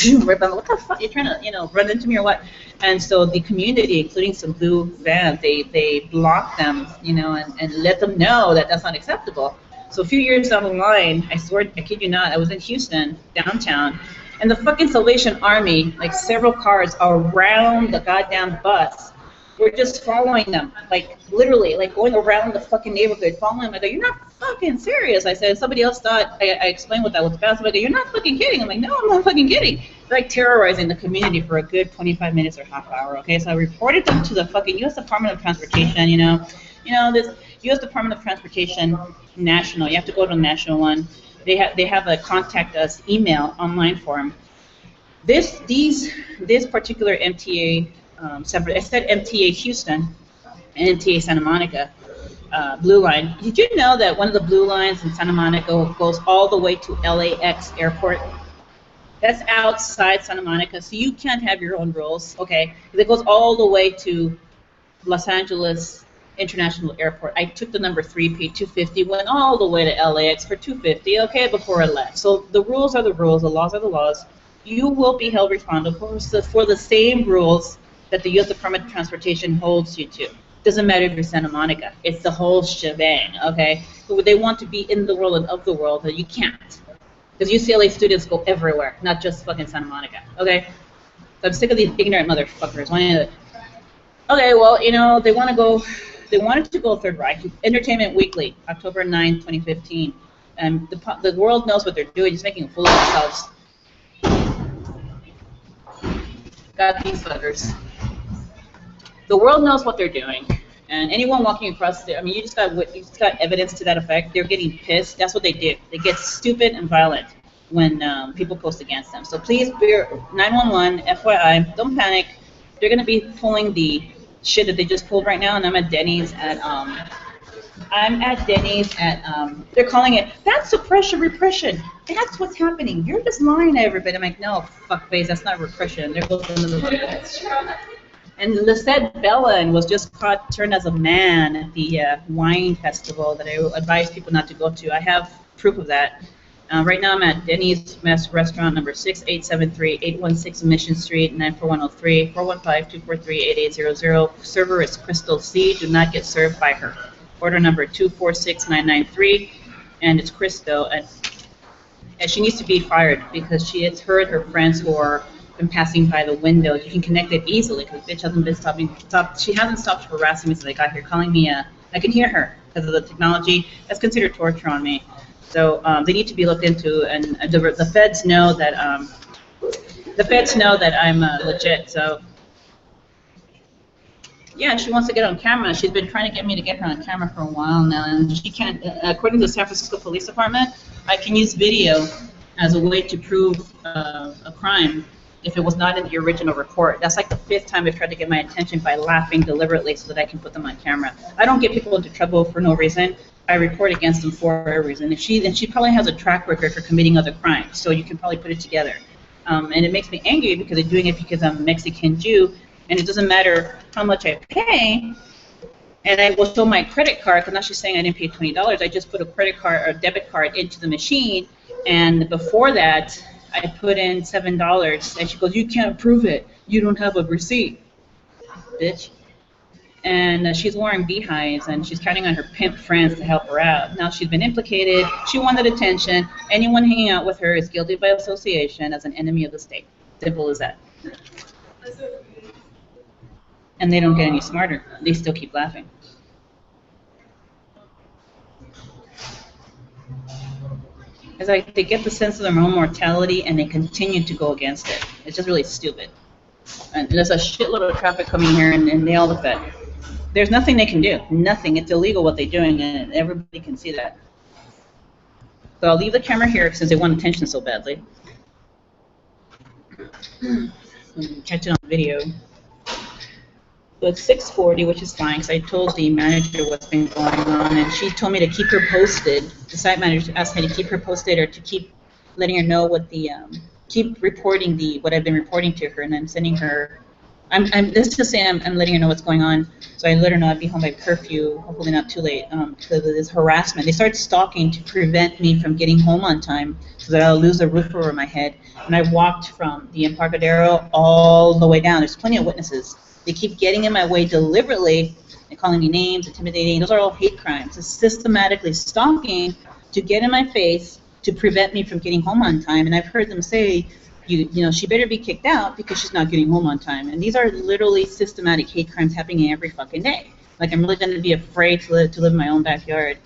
what the fuck? You're trying to, you know, run into me or what? And so the community, including some blue vans, they blocked them, you know, and let them know that that's not acceptable. So a few years down the line, I swear, I kid you not, I was in Houston, downtown, and the fucking Salvation Army, like several cars around the goddamn bus, were just following them, like literally, like going around the fucking neighborhood, following them. I go, "You're not fucking serious." I said, somebody else thought, I explained what that was about. So I go, "You're not fucking kidding." I'm like, "No, I'm not fucking kidding." They're like terrorizing the community for a good 25 minutes or half hour, okay? So I reported them to the fucking U.S. Department of Transportation, you know, this U.S. Department of Transportation national, you have to go to a national one. They have a contact us email online form. This particular MTA, I said MTA Houston and MTA Santa Monica, blue line. Did you know that one of the blue lines in Santa Monica goes all the way to LAX airport? That's outside Santa Monica, so you can't have your own rules, okay? It goes all the way to Los Angeles International Airport. I took the number 3, paid $250, went all the way to LAX for $250, okay, before I left. So the rules are the rules, the laws are the laws. You will be held responsible for the same rules that the U.S. Department of Transportation holds you to. Doesn't matter if you're Santa Monica. It's the whole shebang, okay? So they want to be in the world and of the world, but you can't. Because UCLA students go everywhere, not just fucking Santa Monica, okay? So I'm sick of these ignorant motherfuckers. Okay, well, you know, they wanted to go Third Reich. Entertainment Weekly, October 9, 2015. And the world knows what they're doing, just making a fool of themselves. Got these fuckers. The world knows what they're doing, and anyone walking across there, I mean, you just got evidence to that effect. They're getting pissed. That's what they do. They get stupid and violent when people post against them. So please, 911, FYI, don't panic. They're gonna be pulling the shit that they just pulled right now, and I'm at Denny's at they're calling it, that's suppression, repression. That's what's happening. You're just lying to everybody. I'm like, no, fuckface, that's not repression. There goes another. And Lisette Bellin was just caught turned as a man at the wine festival that I advise people not to go to. I have proof of that. Right now I'm at Denny's Mess Restaurant number 6873-816 Mission Street, 94103, 415-243-8800. Server is Crystal C. Do not get served by her. Order number 246993, and it's Crystal. And she needs to be fired because it's her and her friends who are been passing by the window. You can connect it easily because the bitch hasn't been she hasn't stopped harassing me since I got here, calling me I can hear her because of the technology. That's considered torture on me. So they need to be looked into, and the feds know that I'm legit. So Yeah, she wants to get on camera. She's been trying to get me to get her on camera for a while now, and she can't. According to the San Francisco Police Department, I can use video as a way to prove a crime if it was not in the original report. That's like the 5th time they've tried to get my attention by laughing deliberately so that I can put them on camera. I don't get people into trouble for no reason. I report against them for a reason. And she probably has a track record for committing other crimes, so you can probably put it together. And it makes me angry because they're doing it because I'm a Mexican Jew, and it doesn't matter how much I pay. And I will show my credit card, because now she's saying I didn't pay $20. I just put a credit card or a debit card into the machine, and before that, I put in $7, and she goes, "You can't prove it. You don't have a receipt, bitch." And she's wearing beehives, and she's counting on her pimp friends to help her out. Now she's been implicated. She wanted attention. Anyone hanging out with her is guilty by association as an enemy of the state. Simple as that. And they don't get any smarter. They still keep laughing. It's like they get the sense of their own mortality and they continue to go against it. It's just really stupid. And there's a shitload of traffic coming here, and they all look at it. There's nothing they can do. Nothing. It's illegal what they're doing, and everybody can see that. So I'll leave the camera here since they want attention so badly. Catch it on video. So it's 6:40, which is fine, because I told the manager what's been going on, and she told me to keep her posted. The site manager asked me to keep her posted or to keep letting her know what the, keep reporting what I've been reporting to her, and I'm sending her, let's just say I'm letting her know what's going on. So I let her know I'd be home by curfew, hopefully not too late, because of this harassment. They started stalking to prevent me from getting home on time so that I'll lose the roof over my head. And I walked from the Embarcadero all the way down. There's plenty of witnesses. They keep getting in my way deliberately and calling me names, intimidating. Those are all hate crimes. It's systematically stalking to get in my face to prevent me from getting home on time. And I've heard them say, you know, she better be kicked out because she's not getting home on time. And these are literally systematic hate crimes happening every fucking day. Like, I'm really going to be afraid to live in my own backyard.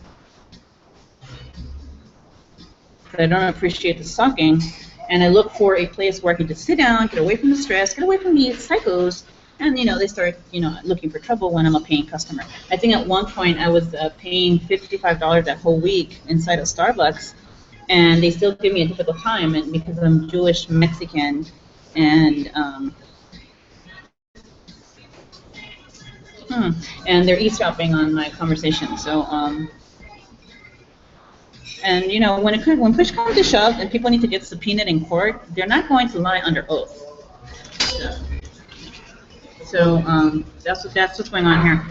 But I don't appreciate the stalking. And I look for a place where I can just sit down, get away from the stress, get away from these psychos. And, you know, they start, you know, looking for trouble when I'm a paying customer. I think at one point I was paying $55 that whole week inside of Starbucks, and they still give me a difficult time, and because I'm Jewish Mexican, and they're eavesdropping on my conversation. So, and you know, when push comes to shove, and people need to get subpoenaed in court, they're not going to lie under oath. So that's what's going on here.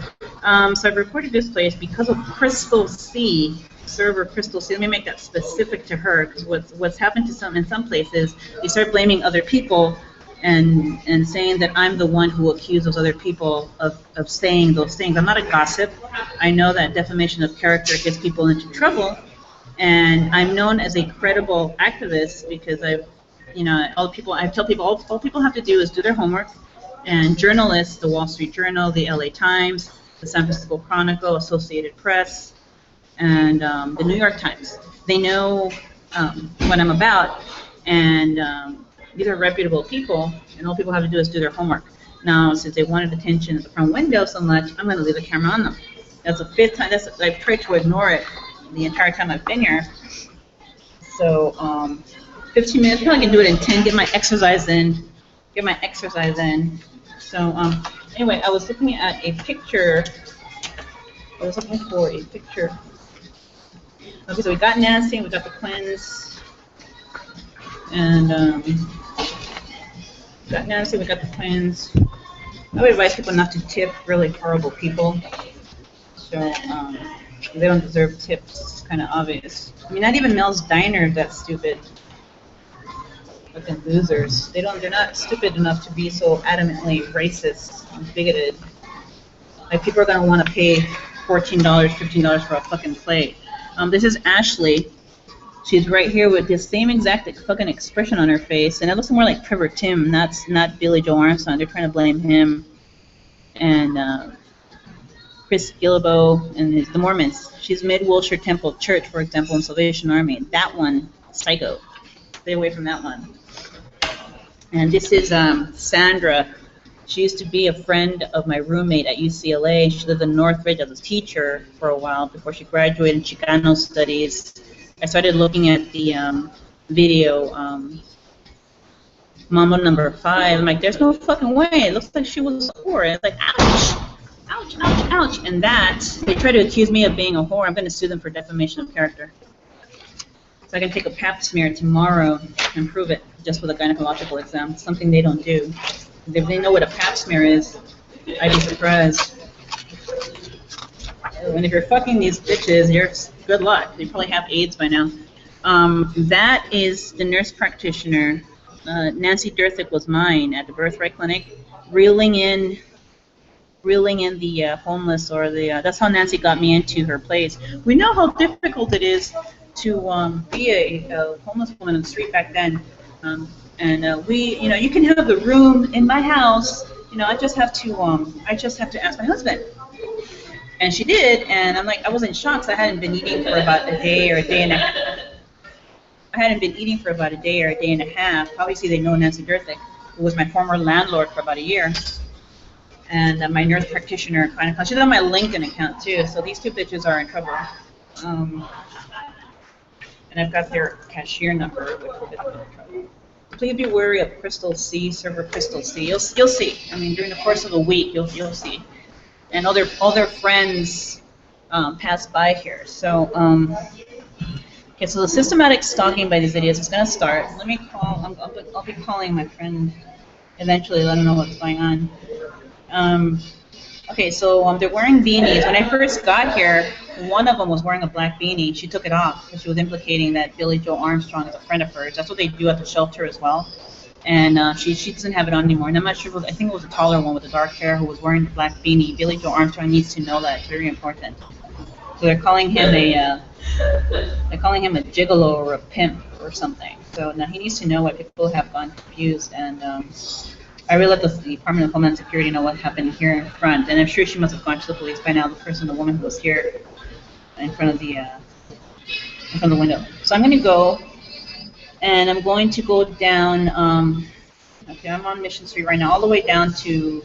So I've reported this place because of Crystal C, server Crystal C. Let me make that specific to her, because what's happened to in some places, they start blaming other people and saying that I'm the one who accused those other people of saying those things. I'm not a gossip. I know that defamation of character gets people into trouble, and I'm known as a credible activist because I tell people all people have to do is do their homework. And journalists, the Wall Street Journal, the LA Times, the San Francisco Chronicle, Associated Press, and the New York Times, they know what I'm about, and these are reputable people, and all people have to do is do their homework. Now, since they wanted attention at the front window so much, I'm going to leave the camera on them. That's the 5th time. I've tried to ignore it the entire time I've been here. So 15 minutes, probably can do it in 10, get my exercise in. So anyway, I was looking at a picture. I was looking for a picture. Okay, so we got Nancy, we got the Quins, and got Nancy, we got the Quins. I would advise people not to tip really horrible people. So they don't deserve tips. It's kind of obvious. I mean, not even Mel's Diner is that stupid. Fucking losers. They're not stupid enough to be so adamantly racist and bigoted. Like, people are gonna want to pay $14, $15 for a fucking plate. This is Ashley. She's right here with the same exact fucking expression on her face, and it looks more like Trevor Tim. That's not Billy Joe Armstrong. They're trying to blame him. And Chris Gillibo and the Mormons. She's Mid-Wilshire Temple Church, for example, in Salvation Army. That one, psycho. Stay away from that one. And this is Sandra. She used to be a friend of my roommate at UCLA. She lived in Northridge as a teacher for a while before she graduated in Chicano Studies. I started looking at the video, Mambo number 5. I'm like, there's no fucking way. It looks like she was a whore. And it's like, ouch, ouch, ouch, ouch. And that, they try to accuse me of being a whore. I'm going to sue them for defamation of character. So I can take a pap smear tomorrow and prove it just with a gynecological exam, something they don't do. If they know what a pap smear is, I'd be surprised. And if you're fucking these bitches, you're good luck. You probably have AIDS by now. That is the nurse practitioner. Nancy Durthick was mine at the birthright clinic, reeling in the homeless, or the. That's how Nancy got me into her place. We know how difficult it is to be a homeless woman on the street back then. We, you can have the room in my house. I just have to ask my husband. And she did, and I'm like, I was in shock because I hadn't been eating for about a day or a day and a half. I hadn't been eating for about a day or a day and a half. Obviously, they know Nancy Durthick, who was my former landlord for about a year. And my nurse practitioner, she's on my LinkedIn account too, so these two bitches are in trouble. And I've got their cashier number, which will get them in trouble. Please be wary of Crystal C, server Crystal C. You'll see. I mean, during the course of a week, you'll see. And all their friends pass by here. So, okay, so the systematic stalking by these idiots is going to start. Let me call. I'll be calling my friend eventually. Let him know what's going on. Okay, so they're wearing beanies. When I first got here, one of them was wearing a black beanie. She took it off because she was implicating that Billy Joe Armstrong is a friend of hers. That's what they do at the shelter as well. And she doesn't have it on anymore. And I'm not sure. I think it was a taller one with the dark hair who was wearing the black beanie. Billy Joe Armstrong needs to know that. It's very important. So they're calling him a gigolo or a pimp or something. So now he needs to know what people have gone confused. And I really let the Department of Homeland Security know what happened here in front. And I'm sure she must have gone to the police by now. The woman who was here in front of the window. So I'm going to go. And I'm going to go down, okay, I'm on Mission Street right now, all the way down to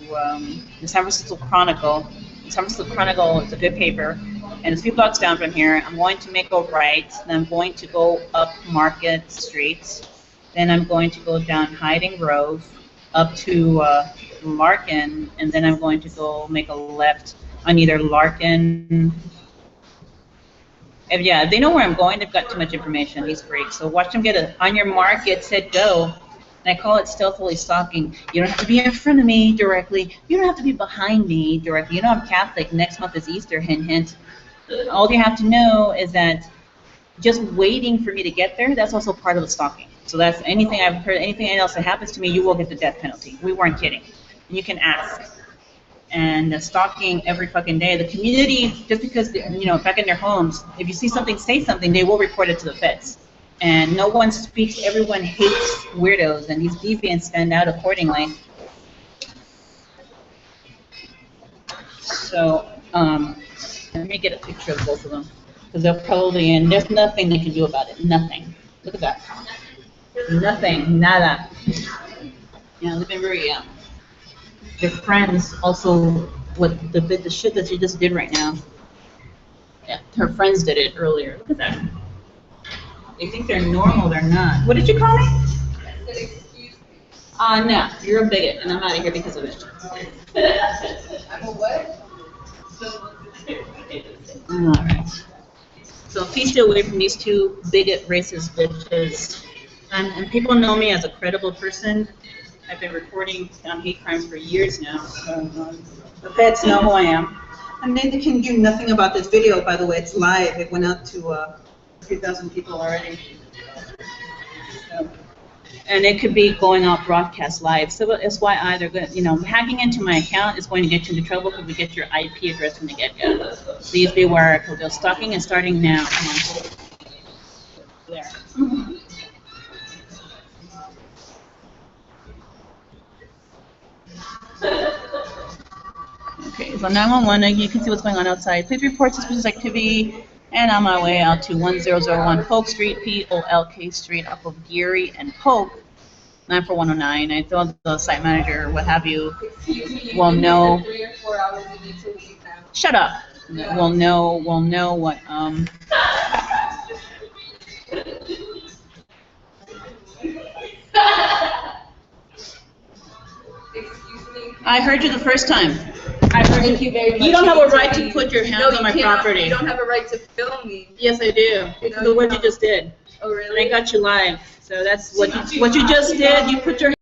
the San Francisco Chronicle. The San Francisco Chronicle is a good paper, and it's a few blocks down from here. I'm going to make a right, then I'm going to go up Market Street, then I'm going to go down Hyde Grove, up to Larkin, and then I'm going to go make a left on either Larkin. Yeah, they know where I'm going. They've got too much information, these freaks. So watch them get it. On your mark, get set, go. And I call it stealthily stalking. You don't have to be in front of me directly. You don't have to be behind me directly. You know I'm Catholic. Next month is Easter, hint, hint. All you have to know is that just waiting for me to get there, that's also part of the stalking. So that's anything I've heard, anything else that happens to me, you will get the death penalty. We weren't kidding. And you can ask. And stalking every fucking day. The community, just because, back in their homes, if you see something, say something, they will report it to the feds. And no one speaks, everyone hates weirdos, and these deviants stand out accordingly. So, let me get a picture of both of them, because they're probably in, there's nothing they can do about it, nothing. Look at that. Nothing, nada. Yeah, they've been very, their friends also, what the shit that she just did right now. Yeah, her friends did it earlier. Look at that. They think they're normal, they're not. What did you call me? No, you're a bigot, and I'm out of here because of it. I'm a what? Alright. So please stay away from these two bigot, racist bitches. And people know me as a credible person. I've been reporting hate crimes for years now, so the feds know who I am. And they can do nothing about this video, by the way. It's live. It went out to 3,000 people already. So, and it could be going out broadcast live. So that's why they're going to, hacking into my account is going to get you into trouble because we get your IP address from the get-go. Please beware, because they're stalking and starting now. Come on. There. Okay, so 911, you can see what's going on outside. Please report suspicious activity, and on my way out to 1001 Polk Street, Polk Street, off of Geary and Polk. 94109. I thought the site manager or what have you Excuse me. will know. 3 or 4 hours you need to leave now. Shut up. Will know what Excuse me. I heard you the first time. Thank you very much. You don't have a need to right to leave. put your hands No, on you my cannot. property. You don't have a right to film me. Yes, I do. No, Look what you you just did. Oh, And I really? got you live. So that's what you just did. You put your